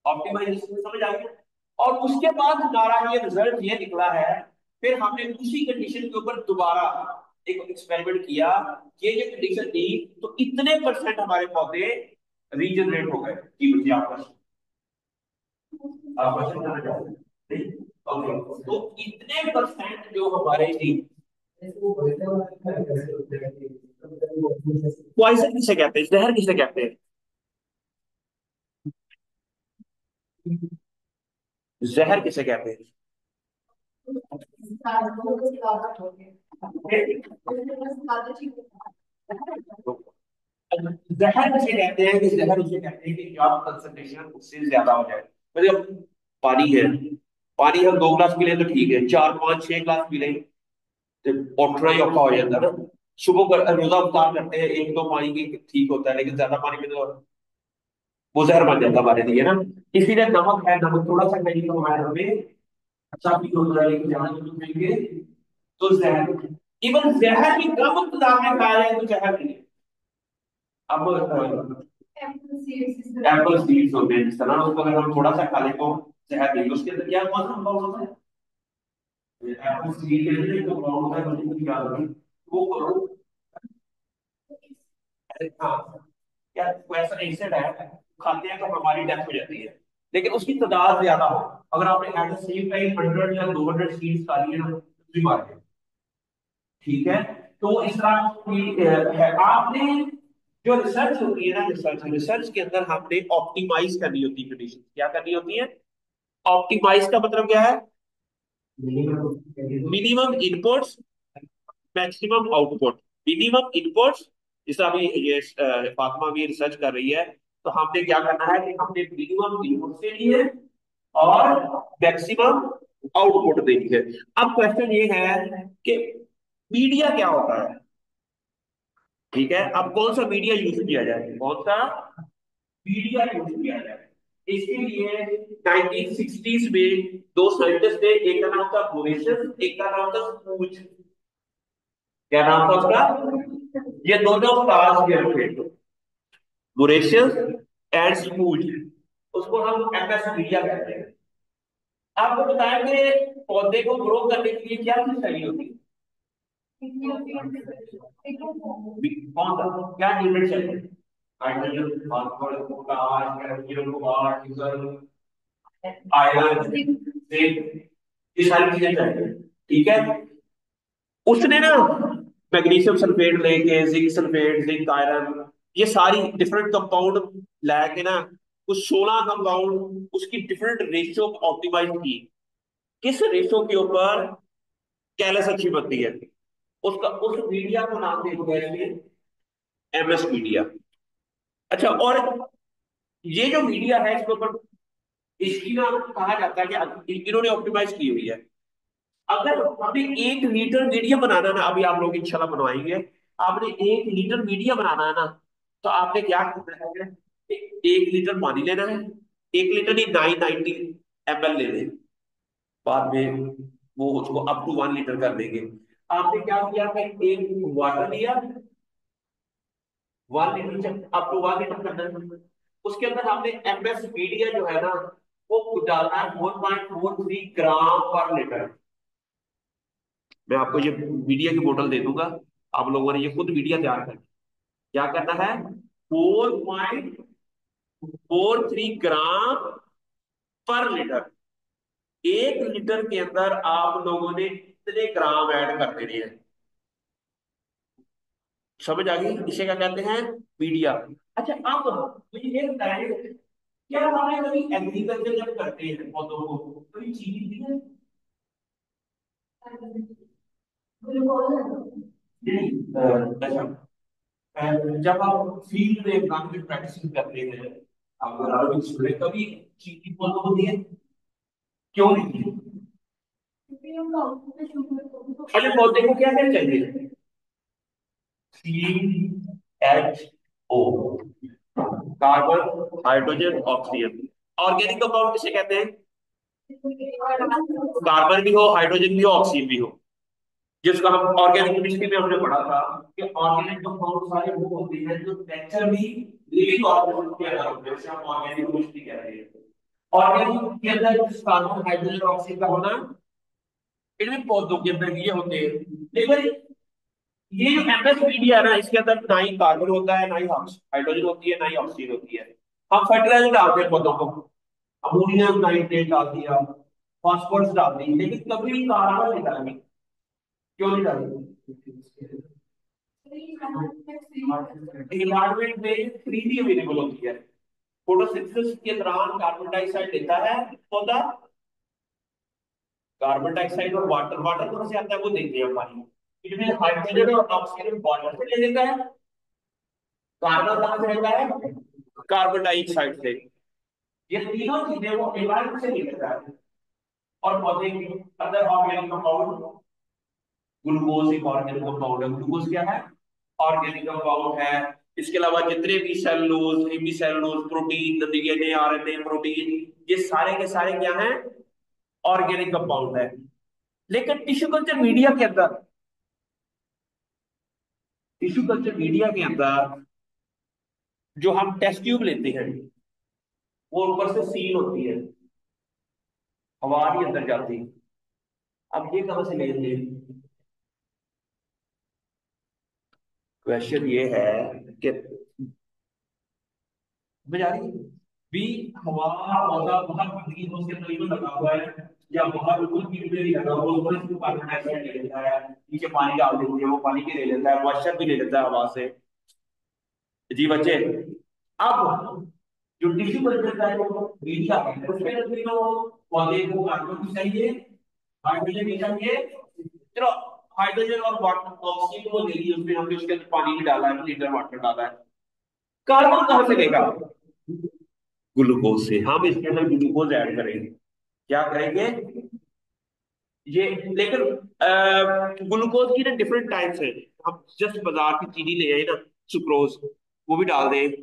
ऑप्टिमाइजेशन समझ आ गया। और उसके बाद हमारा ये रिजल्ट ये निकला है। फिर हमने उसी कंडीशन के ऊपर दोबारा एक एक्सपेरिमेंट किया, ये कंडीशन दी, तो इतने परसेंट हमारे पौधे रीजनरेट हो गए। जी बच्चे, आप क्वेश्चन करना चाहते हैं? ओके, तो इतने परसेंट जो हमारे पॉइजन किसे कहते हैं, जहर किसे कहते हैं, जहर किसे कहते हैं? जहर किसे कहते हैं कि जहर उसे कहते हैं कि जब कंसंट्रेशन उससे ज्यादा हो जाए। मतलब पानी है, पानी हम 2 गिलास पी लें तो ठीक है, 4 5 6 गिलास पी लें तो उठना ही औखा हो जाता है ना। सुबह कर रोजा अफ्तार करते हैं, एक दो पानी की ठीक होता है, लेकिन ज्यादा पानी में तो वो जहर बन जाता है हमारे लिए ना। इसीलिए नमक है, नमक थोड़ा सा कहीं तो हमारे हमें अच्छा फील होता है, लेकिन ज्यादा नमक खाएंगे तो जहर। इवन जहर भी कम तादाद में खाया जाए तो जहर नहीं है। अब एप्पल सीड्स होते हैं जिस तरह, उसको अगर हम थोड़ा सा खा लें तो जहर नहीं। उसके अंदर क्या कौन सा कंपाउंड होता है? एप्पल सीड के अंदर एक कंपाउंड होता है, मुझे कुछ याद नहीं वो करो। हाँ, क्या कोई ऐसा एसिड है खाते हैं तो हमारी डेथ हो जाती है, लेकिन उसकी तादाद ज्यादा हो। अगर आपने एट द सेम टाइम 100 या 200 सीड्स खा लिए ना तो बीमार है। ठीक है, तो इस तरह की है। आपने जो रिसर्च होती है ना, रिसर्च रिसर्च के अंदर हमने ऑप्टिमाइज करनी होती है कंडीशन। क्या करनी होती है? ऑप्टिमाइज का मतलब क्या है? Minimum inputs, maximum output. Minimum inputs, जैसे अभी ये फातिमा भी रिसर्च कर रही है, तो हमने क्या करना है कि हमने मिनिमम इनपुट से लिए और मैक्सिमम आउटपुट देनी है। अब क्वेश्चन ये है कि मीडिया क्या होता है? ठीक है, अब कौन सा मीडिया यूज किया जाए, कौन सा मीडिया यूज किया जाए? इसके लिए 1960s में दो साइंटिस्ट थे, एक का नाम था मोरिशस, एक का नाम था स्पूज। क्या नाम था उसका? ये दोनों स्टार्स के थे, मोरिशस एंड स्पूज। उसको हम एमएस मीडिया कहते हैं। आपको बताया कि पौधे को ग्रो करने के लिए क्या चीज चाहिए होती है? कौन सा, क्या न्यूट्रिएंट चाहिए? Hydrogen, phosphorus, potash, calcium, cobalt, iron, zinc, ये सारी चीजें चाहिए। ठीक है, उसने ना मैग्नीशियम सल्फेट लेके, जिंक सल्फेट, जिंक आयरन, ये सारी डिफरेंट कंपाउंड लाके ना, कुछ 16 कंपाउंड उसकी डिफरेंट रेशियो ऑप्टिमाइज की। किस रेशियो के ऊपर कैलस अच्छी बनती है, उसका उस मीडिया को नाम दे दिया इसलिए एमएस मीडिया। अच्छा, और ये जो मीडिया है इसके ऊपर, इसकी ना कहा जाता है कि इन्होंने ऑप्टिमाइज की हुई है। अगर हमें 1 लीटर मीडिया बनाना ना, अभी आप लोग इंशाल्लाह बनवाएंगे, आपने 1 लीटर मीडिया बनाना है ना, तो आपने क्या करना है? 1 लीटर पानी लेना है, 1 लीटर नहीं, 990 ml ले लें। बाद में वो उसको अप टू 1 लीटर कर देंगे। आपने क्या किया कि एक वाटर लिया, 1 लीटर अप टू 1 लीटर करना है। उसके अंदर हमने एमएस मीडिया जो है ना, वो डालना है 4.43 ग्राम पर लीटर। मैं आपको ये मीडिया की बोतल दे दूंगा, आप लोगों ने ये खुद मीडिया तैयार कर, क्या करना है? 4.43 ग्राम पर लीटर। 1 लीटर के अंदर आप लोगों ने इतने ग्राम ऐड कर देने हैं। समझ आ गई? इसे क्या कहते हैं? मीडिया। अच्छा, अब मुझे ये बताइए, क्या हमें कभी एग्रीकल्चर जब करते हैं पौधों को, कभी चीनी दी है? नहीं। अच्छा, जब आप फील्ड में काम में प्रैक्टिस करते हैं, आप अगर स्टूडेंट कभी चीनी पौधों को दिए? क्यों नहीं दिए? अरे पौधे को क्या क्या चाहिए? CHO, carbon, hydrogen, oxygen. Organic compound किसे कहते हैं? कार्बन भी हो, हाइड्रोजन भी हो, ऑक्सीजन भी हो, जिसका हम ऑर्गेनिक केमिस्ट्री में हमने पढ़ा था कि ऑर्गेनिक कंपाउंड सारे वो होते हैं जो नेचुरली लिविंग ऑर्गेनिज्म के अंदर होते हैं, जिसे हम ऑर्गेनिक केमिस्ट्री कहते हैं। ऑर्गेनिक के अंदर कार्बन, हाइड्रोजन, ऑक्सीजन का होना, इनमें पौधों के अंदर ये होते हैं। लेकिन ये जो एमएस मीडिया है ना, इसके अंदर ना ही कार्बन होता है, ना ही हाइड्रोजन होती है, ना ही ऑक्सीजन होती है। हम फर्टिलाइजर डालते हैं पौधों को, अमोनियम नाइट्रेट डाल दिया, फॉस्फोरस डाल दी, लेकिन कभी कार्बन नहीं डालेंगे। क्यों नहीं डालेंगे? इन्वायरमेंट में फ्रीली अवेलेबल होती है। फोटोसिंथेसिस के दौरान कार्बन डाइऑक्साइड लेता है पौधा, कार्बन डाइऑक्साइड और वाटर, वाटर कहां से आता है? वो देते हैं पानी। इसमें हाइड्रोजन और ऑक्सीजन वाटर से ले लेता है, कार्बन कहां से लेता है? कार्बन डाइऑक्साइड से। ये तीनों चीजें वो एनवायरमेंट से लेकर आ रहे हैं। और पौधे के अंदर ऑर्गेनिक कंपाउंड, ग्लूकोज एक ऑर्गेनिक कंपाउंड है। ग्लूकोज क्या है? ऑर्गेनिक कंपाउंड है। इसके अलावा जितने भी cellulose, hemicellulose, protein, DNA, RNA, protein, ये सारे के सारे क्या हैं? ऑर्गेनिक कंपाउंड है। लेकिन टिश्यू कल्चर मीडिया के अंदर, टिश्यू कल्चर मीडिया के अंदर जो हम टेस्ट ट्यूब लेते हैं, वो ऊपर से सील होती है, हवा भी अंदर जाती है। अब ये कहां से लेंगे? क्वेश्चन ये है कि समझ आ रही है? भी हवा पौधा बहुत गंदगी उसके अंदर लगा हुआ है, या बाहर बिल्कुल कीट में नहीं लगा वो ऊपर से कार्बन डाइऑक्साइड ले लेता है, नीचे पानी डाल देते हैं, वो पानी भी ले लेता है, मॉइस्चर भी ले लेता है हवा से। जी बच्चे, अब जो टिश्यू कल्चर का जो मीडिया है उसमें तो पौधे को कार्बन भी चाहिए, हाइड्रोजन भी चाहिए। चलो, हाइड्रोजन और वाटर ऑक्सीजन को ले लिया उसमें, हमने उसके अंदर पानी भी डाला है, लीटर वाटर डाला है। कार्बन कहां से लेगा? ग्लूकोज से। हम इसके अंदर ग्लूकोज ऐड करेंगे। क्या करेंगे ये? लेकिन ग्लूकोज की ना डिफरेंट टाइप्स है। हम जस्ट बाजार की चीनी ले आए ना, सुक्रोज, वो भी डाल दें,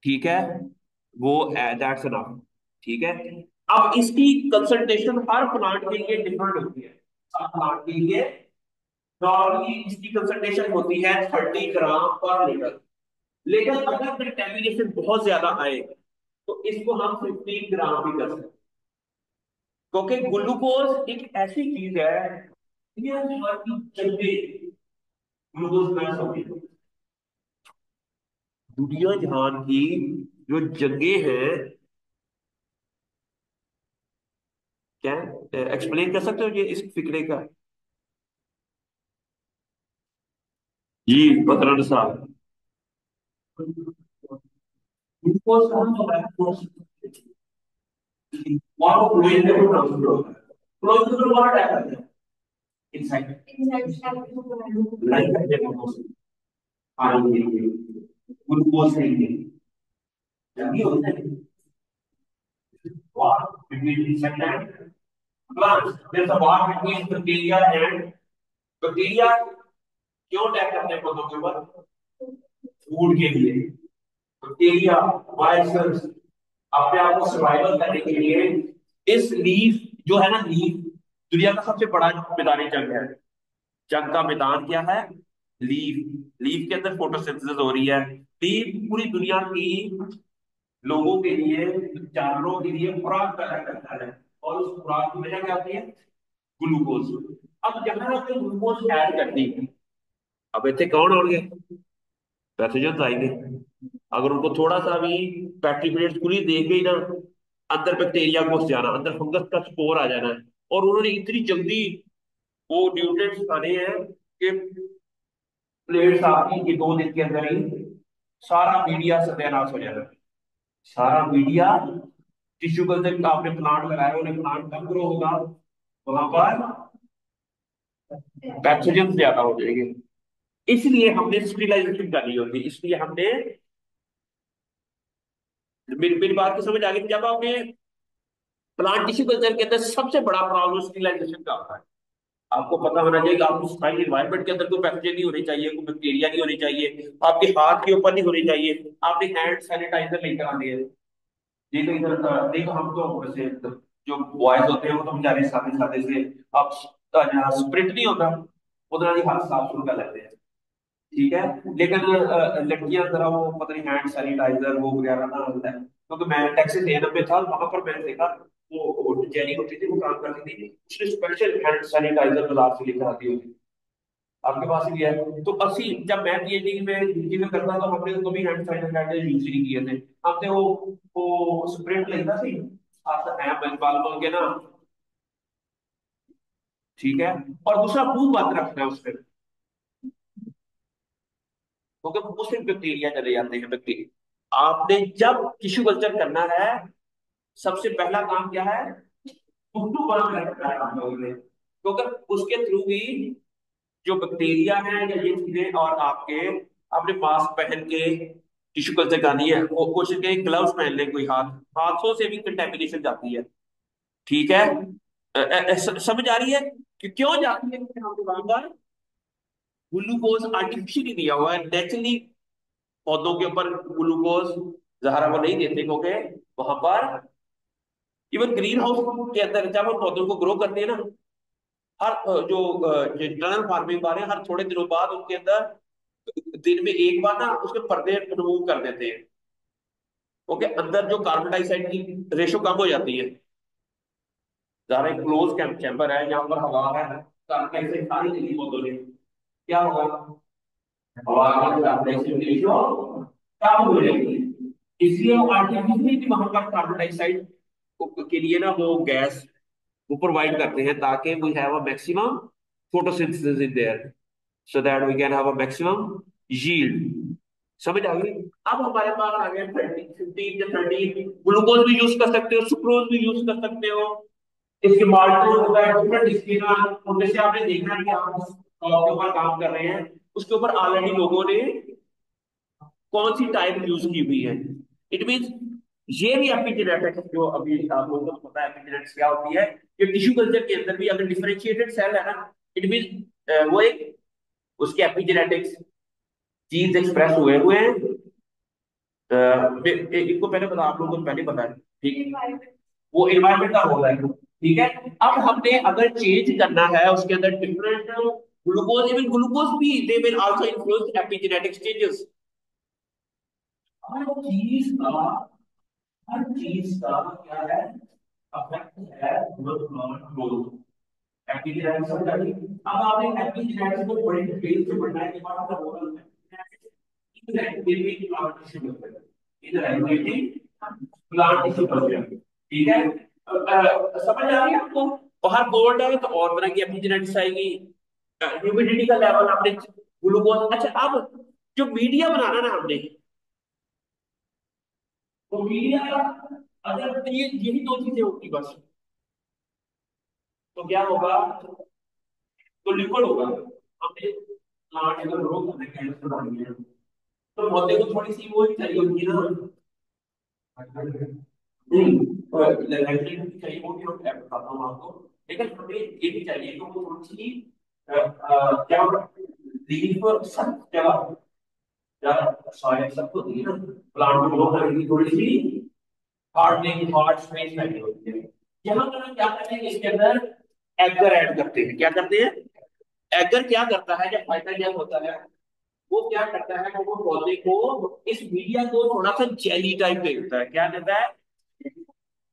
ठीक है, वो दैट्स एनफ, ठीक है। अब इसकी कंसंट्रेशन हर प्लांट के लिए डिफरेंट होती है। हर प्लांट के लिए नॉर्मली इसकी कंसंट्रेशन होती है 30 ग्राम पर लीटर। लेकिन अगर कंटेमिनेशन बहुत ज्यादा आए तो इसको हम 15 ग्राम भी कर सकते हैं, क्योंकि ग्लूकोज एक ऐसी चीज है, ये हमारी जल्दी ग्लूकोज मैच होती है। दुनिया जहान की जो जगह है, क्या एक्सप्लेन कर सकते हो ये इस फिक्रे का? जी, 15 साल। ग्लूकोज का जो है वहां को फ्लोएम में ट्रांसफर होता है। फ्लोएम में वाटर टाइप करते हैं इनसाइड लाइक ग्लूकोज, पानी के लिए, ग्लूकोज के लिए जल्दी होता है। War between insect and plants. There's a war between bacteria and bacteria क्यों अटैक करते हैं पौधों के ऊपर? फूड के लिए। बैक्टीरिया, वायरसेस अपने आप को सर्वाइवल करने के लिए इस लीफ, जो है ना लीफ, दुनिया का सबसे बड़ा मैदानी जंग है। जंग का मैदान क्या है? लीफ। लीफ के अंदर फोटोसिंथेसिस हो रही है। लीफ पूरी दुनिया की लोगों के लिए, जानवरों के लिए खुराक पैदा करता है, और उस खुराक की वजह क्या होती है? ग्लूकोज। अब जहां आपने ग्लूकोज ऐड कर दी, अब इतने कौन होंगे? पैथोजन आएंगे। अगर उनको थोड़ा सा भी फैटी पीरियड खुली देख गई ना, अंदर बैक्टीरिया घुस जाना, अंदर फंगस का स्पोर आ जाना है। और उन्होंने इतनी जल्दी वो न्यूट्रिएंट्स खाने हैं कि प्लेट्स आपकी ये 2 दिन के अंदर ही सारा मीडिया सत्यानाश हो जाएगा। सारा मीडिया, टिश्यू कल्चर आपने प्लांट लगाया, उन्हें प्लांट कम ग्रो होगा, वहां पर पैथोजन ज्यादा हो जाएंगे। इसलिए हमने स्टेरिलाइजेशन करनी होती है, इसलिए हमने, मेरी बात को समझ आ गई? जब आपने प्लांट टिश्यू कल्चर के अंदर सबसे बड़ा प्रॉब्लम स्टेरिलाइजेशन का होता है। आपको पता होना चाहिए कि आपको स्टाइल एनवायरनमेंट के अंदर कोई पैथोजन नहीं होनी चाहिए, कोई बैक्टीरिया नहीं होनी चाहिए, आपके हाथ के ऊपर नहीं होनी चाहिए, आपने हैंड सैनिटाइजर लेकर आने हैं। ये तो इधर नहीं, तो हम तो वैसे जो बॉयज होते हैं वो तो बेचारे सादे सादे से, आप स्प्रिट नहीं होता, उधर ही हाथ साफ सुथरा कर लेते हैं, ठीक है। लेकिन लड़कियां जरा वो पता नहीं हैंड सैनिटाइजर वो वगैरह ना होता है, क्योंकि मैं टैक्सी एएनएम में था, वहां पर मैंने देखा वो जेनी होती थी, वो काम करती थी, उसने स्पेशल हैंड सैनिटाइजर बाजार से लेकर आती होती। आपके पास भी है तो? अस्सी, जब मैं पीएचडी में हिंदी में करता तो हमने तो भी हैंड सैनिटाइजर यूज नहीं किए थे। हमने वो स्प्रिट लेता थी, आता है बाल बोल के ना, ठीक है। और दूसरा मुंह बंद रखना है उसमें, क्योंकि मुंह से बैक्टीरिया चले जाते हैं। बैक्टीरिया, आपने जब टिश्यू कल्चर करना है, सबसे पहला काम क्या है? मुंह बंद रखना है आप लोगों ने, क्योंकि उसके थ्रू ही जो बैक्टीरिया है या ये चीजें, और आपके, आपने मास्क पहन के टिश्यू कल्चर करनी है, वो कोशिश करें ग्लव्स पहन ले, कोई हाथ, हाथों से भी कंटेमिनेशन जाती है, ठीक है। समझ आ रही है कि क्यों जाती है? क्योंकि हमने वहां पर ग्लूकोज आर्टिफिशियली दिया हुआ है, नेचुरली पौधों के ऊपर ग्लूकोज जहरा वो नहीं देते, क्योंकि वहां पर इवन ग्रीन हाउस के अंदर जब हम पौधों को ग्रो करते हैं ना, हर जो इंटरनल फार्मिंग वाले हैं, हर थोड़े दिनों बाद उनके अंदर दिन में एक बार ना उसके पर्दे रिमूव कर देते हैं, क्योंकि अंदर जो कार्बन डाइऑक्साइड की रेशो कम हो जाती है। ज़रा एक क्लोज चैम्बर है जहां पर हवा है, कार्बन डाइऑक्साइड सारी चली पौधों ने, क्या होगा? हवा में कार्बन डाइऑक्साइड की रेशो कम हो जाएगी। इसलिए वो आर्टिफिशियली भी वहां पर कार्बन डाइऑक्साइड के लिए ना वो गैस वो प्रोवाइड करते हैं ताकि we have a maximum photosynthesis in there, so that we can have a maximum yield. समझ आ गई? अब हमारे पास आ गया 30 15 या 30। ग्लूकोज भी यूज कर सकते हो, सुक्रोज भी यूज कर सकते हो, इसके माल्टोज होता है डिफरेंट इसके ना, उनमें से आपने देखना है कि आप जिस के ऊपर काम कर रहे हैं उसके ऊपर ऑलरेडी लोगों ने कौन सी टाइप यूज की हुई है। इट मींस ये भी एपिजेनेटिक्स, जो अभी आप लोगों को पता है एपिजेनेटिक्स क्या होती है, कि टिश्यू कल्चर के अंदर भी अगर डिफरेंशिएटेड सेल है ना, इट मींस वो एक उसके एपिजेनेटिक्स जीन्स एक्सप्रेस हुए हुए हैं। इनको पहले पता, आप लोगों को पहले पता है, ठीक है, वो एनवायरमेंट का रोल है, ठीक है। अब हमने अगर चेंज करना है उसके अंदर डिफरेंट ग्लूकोज, इवन ग्लूकोज भी they will also influence epigenetic changes. हर चीज का हर चीज का क्या है, अफेक्ट है ग्रोथ। एपिजेनेटिक्स समझ आ गई? अब आपने एपिजेनेटिक्स को बड़ी डिटेल से पढ़ना है कि what are the role of regulating plant tissue culture, in regulating plant tissue culture, ठीक है। समझ आ रही है आपको? बाहर कोल्ड है तो और तरह की एपिजेनेटिक्स आएगी, ह्यूमिडिटी का लेवल आपने, ग्लूकोज। अच्छा, अब जो मीडिया बनाना ना हमने, तो मीडिया अगर ये यही दो चीजें होगी बस, तो क्या होगा, तो लिक्विड होगा। हमने प्लांट अगर ग्रो करने के लिए बनानी है तो पौधे को थोड़ी सी वो ही चाहिए होगी ना, नहीं लाइब्रेरी भी चाहिए होगी, और मैं बताता हूँ आपको। लेकिन हमें ये भी चाहिए कि वो थोड़ी सी क्या लीफ सब जगह सॉइल सबको दी ना, प्लांट को ग्रो करने की थोड़ी सी हार्डनिंग हार्ड स्पेस चाहिए होती है। यहाँ पर हम क्या करते हैं, इसके अंदर एगर ऐड करते हैं। क्या करते हैं? एगर क्या करता है, जब फाइटोजेल होता है वो क्या करता है, वो पौधे को इस मीडिया को थोड़ा सा जेली टाइप दे देता है। क्या देता है?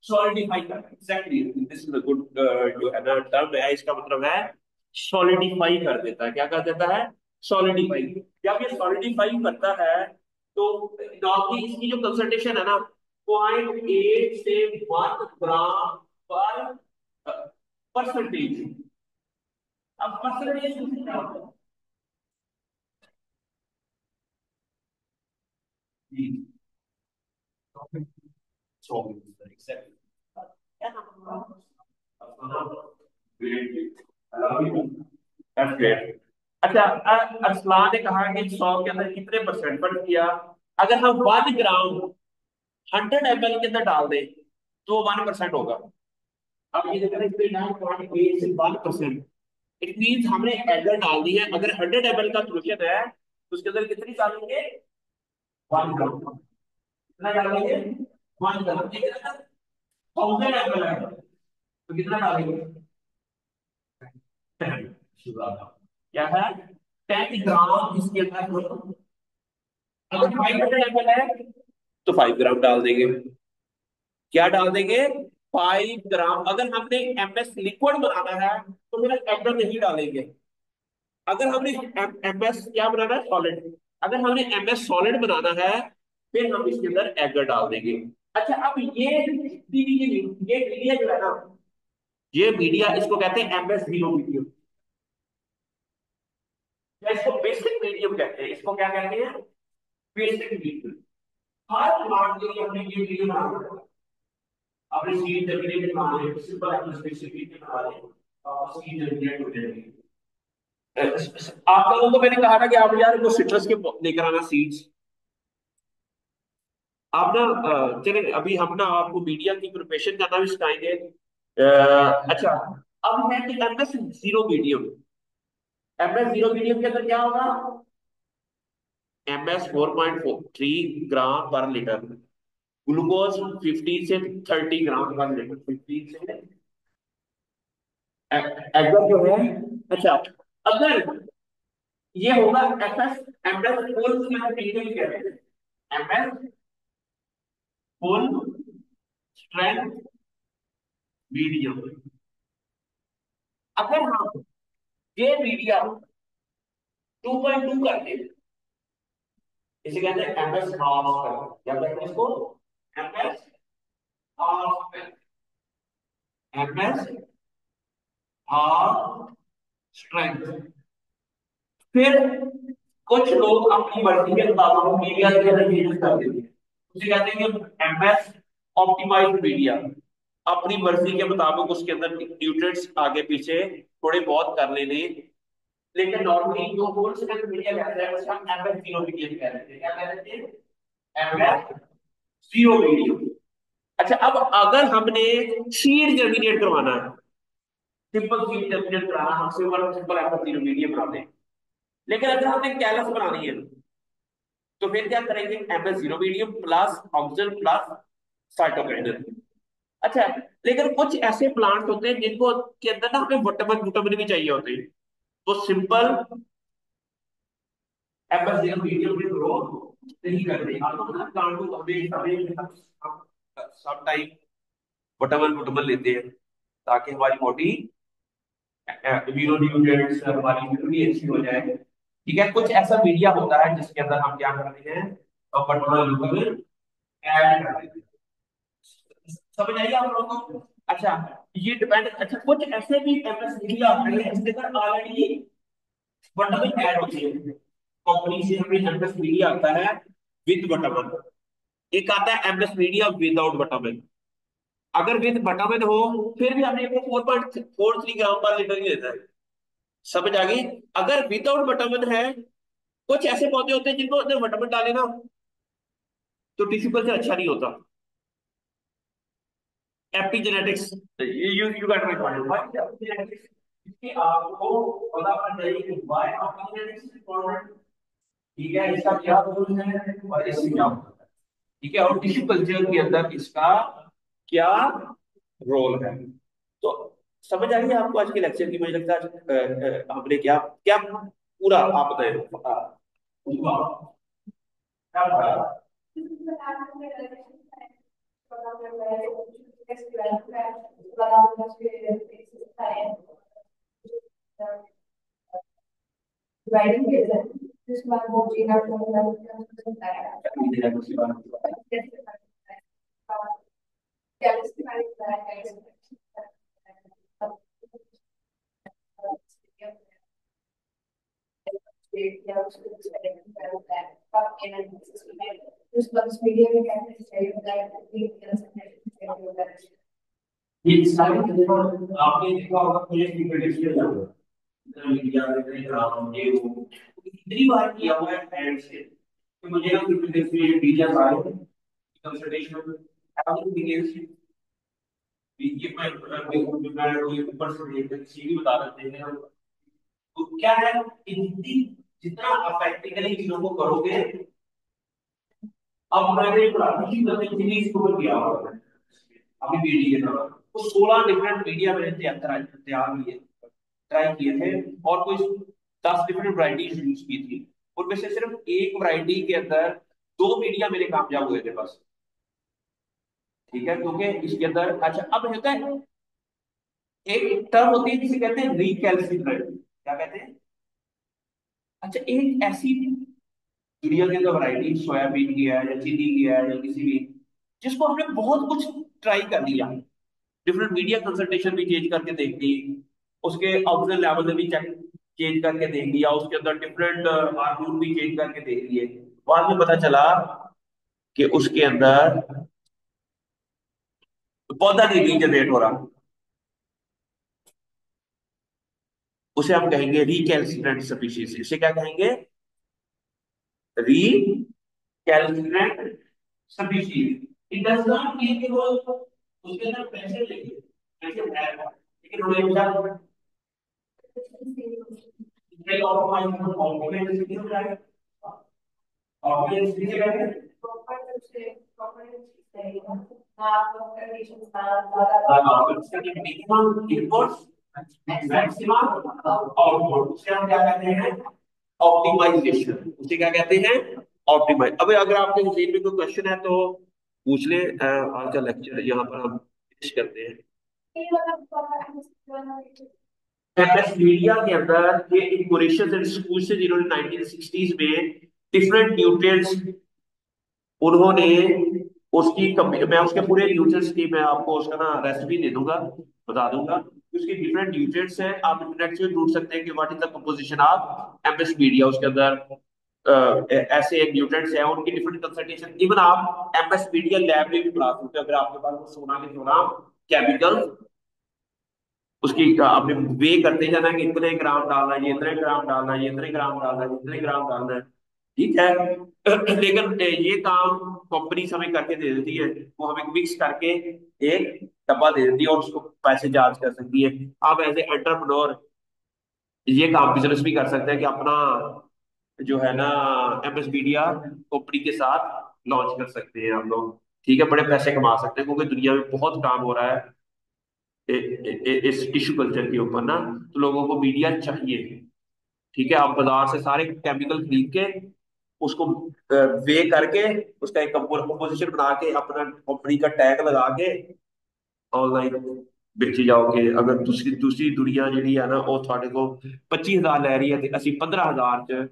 सॉलिडिफाई करता है। Exactly, this is a good जो है ना टर्म है, इसका मतलब है सॉलिडिफाई कर देता है। क्या कर देता है? सॉलिडिफाई। जब ये सॉलिडिफाई करता है तो नॉर्मली इसकी जो कंसंट्रेशन है ना, 0.8 से 1 ग्राम पर परसेंटेज। अब परसेंटेज क्या होता है जी? 24 exactly. क्या नाम है? Great. That's great. अच्छा, अरसलान ने कहा कि 100 के अंदर कितने परसेंट बढ़ किया। अगर हम 1 ग्राम 100 ml के अंदर डाल दें तो 1% होगा। अब ये देखना, इस पे 9.8 से 1%, इट मीन हमने एगर डाल दी है। अगर 100 ml का सोल्यूशन है तो उसके अंदर कितनी डालेंगे? 1 ग्राम। कितना डालेंगे? 1 ग्राम। 1000 ml है तो कितना डालेंगे? क्या है? 10 ग्राम इसके अंदर। अगर 500 ml है तो 5 ग्राम डाल देंगे। क्या डाल देंगे? 5 ग्राम। अगर हमने एमएस लिक्विड बनाना है तो फिर एगर नहीं डालेंगे। अगर हमने एमएस क्या बनाना है? सॉलिड। अगर हमने एमएस सॉलिड बनाना है फिर हम इसके अंदर एगर डाल देंगे। अच्छा, अब ये मीडिया जो है ना, ये मीडिया इसको कहते हैं एमएस जीरो मीडियम, या इसको बेसिक मीडियम कहते हैं। इसको क्या कहते हैं? Basic medium. हर प्लांट के लिए हमने ये मीडियम बनाना है। आपने सीड जर्मिनेट बना लिया, सिंपल एप्लीकेशन बना लिया, सीड जर्मिनेट हो जाएगी। आप लोगों को मैंने कहा था कि आप यार वो सिट्रस के लेकर आना सीड्स। आप ना चलिए अभी हम ना आपको मीडिया की प्रिपरेशन करना भी सिखाएंगे। अच्छा, अब है कि MS zero medium. MS zero medium के अंदर क्या होगा? एमएस 4.3 ग्राम पर लीटर, ग्लूकोज 15 से 30 ग्राम पर लीटर, 15 से एगर जो है। अच्छा, अगर ये होगा एफएस, एमएस फुल मीडियम कहते हैं, एमएस फुल स्ट्रेंथ मीडियम। अगर हम ये मीडिया 2.2 करते हैं, इसे कहते हैं एमएस हाफ। क्या कहते हैं इसको? MS half, MS half strength. फिर कुछ लोग अपनी मर्जी के मुताबिक मीडिया के अंदर चेंजेस कर देते हैं, उसे कहते हैं कि एमएस ऑप्टिमाइज्ड मीडिया। अपनी मर्जी के मुताबिक उसके अंदर न्यूट्रिएंट्स आगे पीछे थोड़े बहुत कर लेने। लेकिन नॉर्मली जो होल स्ट्रेंथ मीडिया कहते हैं उसे हम एमएस जीरो मीडिया भी कह देते हैं। क्या कह देते हैं? MS zero media. अच्छा, अब अगर हमने सीड जर्मिनेट करवाना है, सिंपल सीड जर्मिनेट कराना, हम simple simple MS zero media बनाते हैं। लेकिन अगर हमने कैलस बनानी है तो फिर क्या करेंगे? MS zero medium plus oxygen plus cytokinin. अच्छा, लेकिन कुछ ऐसे प्लांट होते हैं जिनको के अंदर ना हमें विटामिन विटामिन भी चाहिए होते हैं, तो सिंपल एमएस जीरो मीडियम में ग्रो नहीं करते। आपको ना प्लांट को हमें हमें सब टाइम विटामिन विटामिन लेते हैं ताकि हमारी बॉडी इम्यूनोन्यूट्रिएंट्स हमारी इम्यूनिटी अच्छी हो जाए। ठीक है, कुछ ऐसा मीडिया होता है जिसके अंदर हम क्या करते हैं? विटामिन विटामिन ऐड कर देते हैं। समझ आइए आप लोगों को? अच्छा, ये डिपेंड। अच्छा, कुछ ऐसे भी एमएस मीडिया आते हैं जिसके अंदर ऑलरेडी विटामिन ऐड होती है। कंपनी से हमें एमएस मीडिया आता है विद विटामिन, एक आता है एमएस मीडिया विदाउट विटामिन। अगर विद विटामिन हो फिर भी हमें वो 4.43 ग्राम पर लीटर ही देता है। समझ आ गई? अगर विदाउट विटामिन है, कुछ ऐसे पौधे होते हैं जिनको अंदर विटामिन डाले ना तो टिश्यू कल्चर अच्छा नहीं होता। Epigenetics, you got my point. What epigenetics? इसकी आपको पता होना चाहिए कि व्हाई एपिजेनेटिक्स इज इंपॉर्टेंट। ठीक है, इसका क्या रोल है और इससे क्या होता है। ठीक है, और टिश्यू कल्चर के अंदर इसका क्या रोल है। तो समझ आ गई आपको आज के लेक्चर की? मुझे लगता है हमने क्या क्या पूरा आप बताए क्या पढ़ा? Writing is this one more data from the ये सारी चीजें आपने देखा होगा, मुझे प्रिपरेशन होगा मीडिया टेलीग्राम ये वो कितनी बार किया हुआ है हैंड से। तो मुझे ना प्रिपरेशन मीडिया सारे कंसल्टेशन एवरीथिंग इज ये मैं ऊपर से देख सीवी बता देते हैं हम। तो क्या है कि जितना आप प्रैक्टिकली चीजों को करोगे। अब मैंने प्राकृतिक गतिविधि इसको किया हुआ है अभी वीडियो के दौरान, तो 16 डिफरेंट मीडिया मैंने तैयार किए, ट्राई किए थे, और कोई 10 डिफरेंट वैरायटीज यूज की थी। उनमें से सिर्फ एक वैरायटी के अंदर 2 मीडिया मेरे कामयाब हुए थे बस। ठीक है, क्योंकि इसके अंदर अच्छा अब होता है, एक टर्म होती है जिसे कहते हैं रिकैल्सिट्रेंट। क्या कहते हैं? अच्छा, एक ऐसी दुनिया के अंदर वैरायटी सोयाबीन की है या चीनी की है या किसी भी, जिसको हमने बहुत कुछ ट्राई कर लिया, डिफरेंट मीडिया कंसल्टेशन भी चेंज करके देख ली, उसके ऑक्सीजन लेवल भी चेक चेंज करके देख लिया, उसके अंदर डिफरेंट हार्मोन भी चेंज करके देख लिए। बाद में पता चला कि उसके अंदर पौधा नहीं रीजनरेट हो रहा। उसे हम कहेंगे रिकैल्सिट्रेंट स्पीशीज। इसे क्या कहेंगे? Recalcitrant species. It does not mean कि वो उसके अंदर प्रेशर लेंगे, प्रेशर है, लेकिन हमेशा कई ऑप्टिमाइजेशन ऑप्टिमाइजेशन किया जाएगा। ऑप्टिमाइजेशन किसे कहते हैं? मिनिमम इनपुट्स मैक्सिमम आउटपुट, उसे हम क्या कहते हैं? ऑप्टिमाइजेशन। उसे क्या कहते हैं? ऑप्टिमाइज। अब अगर आपके जेल में कोई क्वेश्चन है तो पूछ ले। आज का लेक्चर यहाँ पर हम फिनिश करते हैं। एमएस मीडिया के अंदर ये इक्वेशंस एंड स्कूल से जिन्होंने 1960s में डिफरेंट न्यूट्रिएंट्स उन्होंने मैं उसके पूरे न्यूट्रिएंट्स की मैं आपको उसका ना रेसिपी दे दूंगा, बता दूंगा। उसके डिफरेंट न्यूट्रिएंट्स हैं, आप इंटरनेट से ढूंढ सकते हैं कि what is the composition of MS media. उसके अंदर ऐसे न्यूट्रिएंट्स हैं, उनकी डिफरेंट कंसंट्रेशन। इवन आप एमएस मीडिया लैब में भी बना सकते हैं, अगर आपके पास वो सोना के सोना केमिकल, उसकी आपने वे करते जाना है कि इतने ग्राम डालना है, ये इतने ग्राम डालना है, ये इतने ग्राम डालना है, ये इतने ग्राम डालना है। ठीक है। लेकिन ये काम कंपनी हमें करके दे देती है, वो हमें मिक्स करके एक डब्बा दे देती है और उसको पैसे चार्ज कर सकती है। आप एज ए एंटरप्रेन्योर ये काम बिजनेस भी कर सकते हैं कि अपना जो है ना एमएस मीडिया कंपनी के साथ लॉन्च कर सकते हैं आप लोग। ठीक है, बड़े पैसे कमा सकते हैं, क्योंकि दुनिया में बहुत काम हो रहा है इस टिश्यू कल्चर के ऊपर ना। तो लोगों को मीडिया चाहिए। ठीक है, आप बाजार से सारे केमिकल खरीद के उसको वे करके उसका एक कंपोजिशन बना के अपना कंपनी का टैग लगा के ऑनलाइन बेची जाओगे। अगर दूसरी दूसरी दुनिया जी है ना वो थोड़े को 25,000 लै रही है तो असी 15,000 च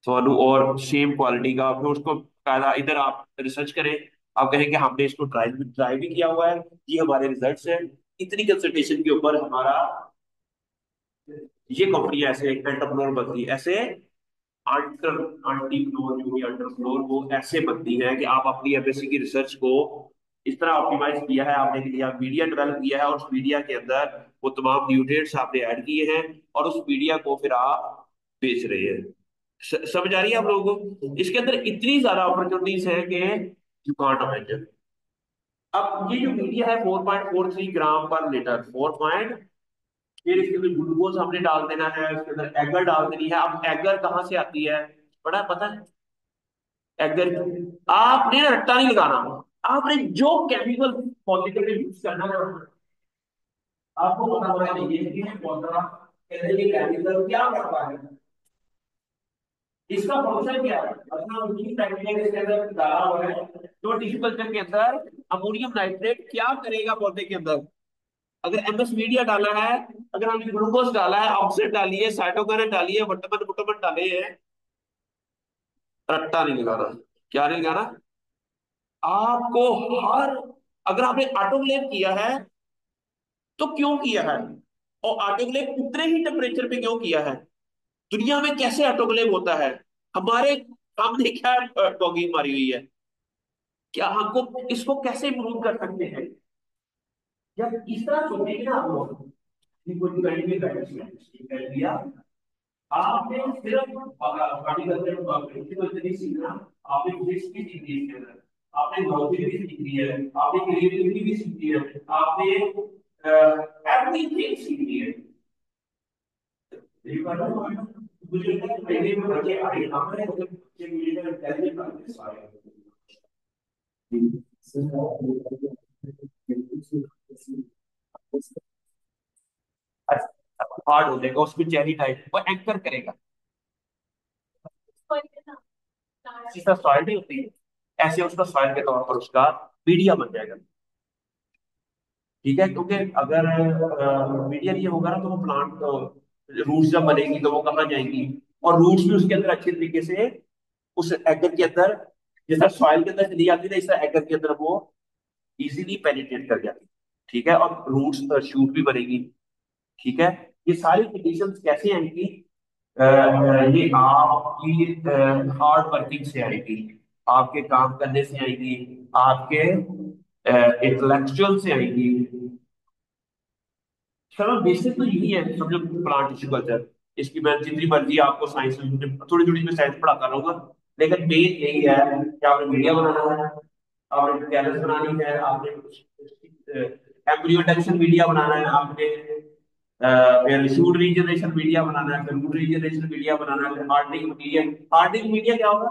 थानू और सेम क्वालिटी का फिर उसको कायदा इधर आप रिसर्च करें। आप कहेंगे हमने इसको ट्राई भी किया हुआ है, ये हमारे रिजल्ट्स हैं, इतनी कंसल्टेशन के ऊपर हमारा ये कंपनी ऐसे एंटरप्रेन्योर बनती है। ऐसे अंटर अंटीप्रोर जो भी अंटरप्रोर वो ऐसे बनती है कि आप अपनी एमएससी की रिसर्च को इस तरह ऑप्टिमाइज किया है आपने, के लिए आप मीडिया डेवलप किया है और उस मीडिया के अंदर वो तमाम न्यूट्रिएंट्स आपने ऐड किए हैं और उस मीडिया को फिर आप बेच रहे हैं। समझ आ रही है आप लोगों को? इसके अंदर इतनी ज्यादा अपॉर्चुनिटीज है कि यू कांट इमेजिन। अब ये जो मीडिया है 4.43 ग्राम पर लीटर, 4 फिर इसके अंदर ग्लूकोज हमने डाल देना है, उसके अंदर एगर डाल देनी है। अब एगर कहाँ से आती है, बड़ा पता है? एगर आपने ना रट्टा नहीं लगाना, आपने जो केमिकल पॉजिटिव यूज करना है आपको पता होना चाहिए कि ये पौधा कैसे ये केमिकल क्या करता है, इसका फंक्शन क्या है। अपना उन्हीं बैक्टीरिया इसके अंदर डाला हुआ है जो टिश्यू कल्चर के अंदर अमोनियम नाइट्रेट क्या करेगा पौधे के अंदर। अगर एमएस मीडिया डाला है, अगर हमने ग्लूकोज डाला है, ऑक्सीडेंट डाली है, साइटोकिनिन डाली है, विटामिन विटामिन डाले हैं, रट्टा नहीं लगाना। क्या नहीं लगाना आपको? हर अगर आपने ऑटोक्लेव किया है तो क्यों किया है, और ऑटोक्लेव उतने ही टेम्परेचर पे क्यों किया है? दुनिया में कैसे ऑटोक्लेव होता है? हमारे हमने क्या डॉगिंग मारी हुई है? क्या हमको इसको कैसे इम्प्रूव कर सकते हैं? जब इस तरह सोचेंगे ना आप लोग कि कोई कर दिया, आपने सिर्फ हॉर्टिकल्चर हॉर्टिकल्चर ही सीखना, आपने फिजिक्स भी सीखी है इसके अंदर, आपने ज्योग्राफी भी सीखी है, आपने क्रिएटिविटी भी सीखी है, आपने एवरीथिंग सीखी है। ये बात है। मुझे लगता है कि पहले में बच्चे आए हमारे बच्चे मुझे इंटेलिजेंट बनते सारे। हार्ड हो जाएगा उसमें, चेरी टाइप वो एंकर करेगा। जिस तरह सॉइल नहीं होती है ऐसे उसका सॉइल के तौर पर उसका मीडिया बन जाएगा। ठीक है, क्योंकि अगर मीडिया नहीं होगा ना तो वो प्लांट रूट्स जब बनेगी तो वो कहाँ जाएंगी, और रूट्स भी उसके अंदर अच्छे तरीके से उस एगर के अंदर, जैसा सॉइल के अंदर चली जाती है, इस तरह एगर के अंदर वो इजीली पेनिट्रेट कर जाती है। ठीक है, और रूट्स शूट भी बनेगी। ठीक है, ये सारी कंडीशंस कैसे आएंगी? ये आपकी हार्ड वर्किंग से आएगी, आपके काम करने से आएगी, आपके इंटेलेक्चुअल से आएगी। चलो बेसिक तो यही है समझो प्लांट टिश्यू कल्चर। इसकी मैं जितनी मर्जी आपको साइंस में थोड़ी थोड़ी मैं साइंस पढ़ाता रहूंगा, लेकिन मेन यही है कि आपने मीडिया बनाना है, आपने कैलस बनानी है, आपने एम्ब्रियो डिटेक्शन मीडिया बनाना है, आपने फिर शूट रीजनरेशन मीडिया बनाना है, फिर वुड रीजनरेशन मीडिया बनाना है, फिर हार्डनिंग मीडिया। हार्डनिंग मीडिया क्या होगा?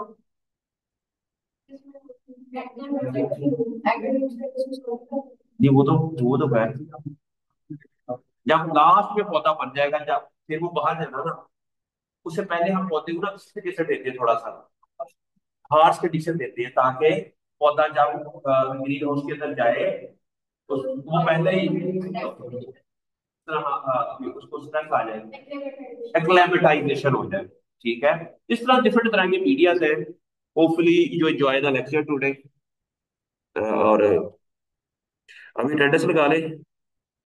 नहीं वो तो खैर जब लास्ट में पौधा बन जाएगा, जब फिर वो बाहर जाना ना, उससे पहले हम पौधे को ना किस तरीके से देते हैं, थोड़ा सा हार्श कंडीशन देते हैं ताकि पौधा जब ग्रीन हाउस के अंदर जाए तो वो पहले ही उसको स्ट्रेस आ जाए, एक्लेमेटाइजेशन हो जाए। ठीक है, इस तरह डिफरेंट तरह के मीडिया है। Hopefully you enjoy the lecture today, और अभी अटेंडेंस लगा ले।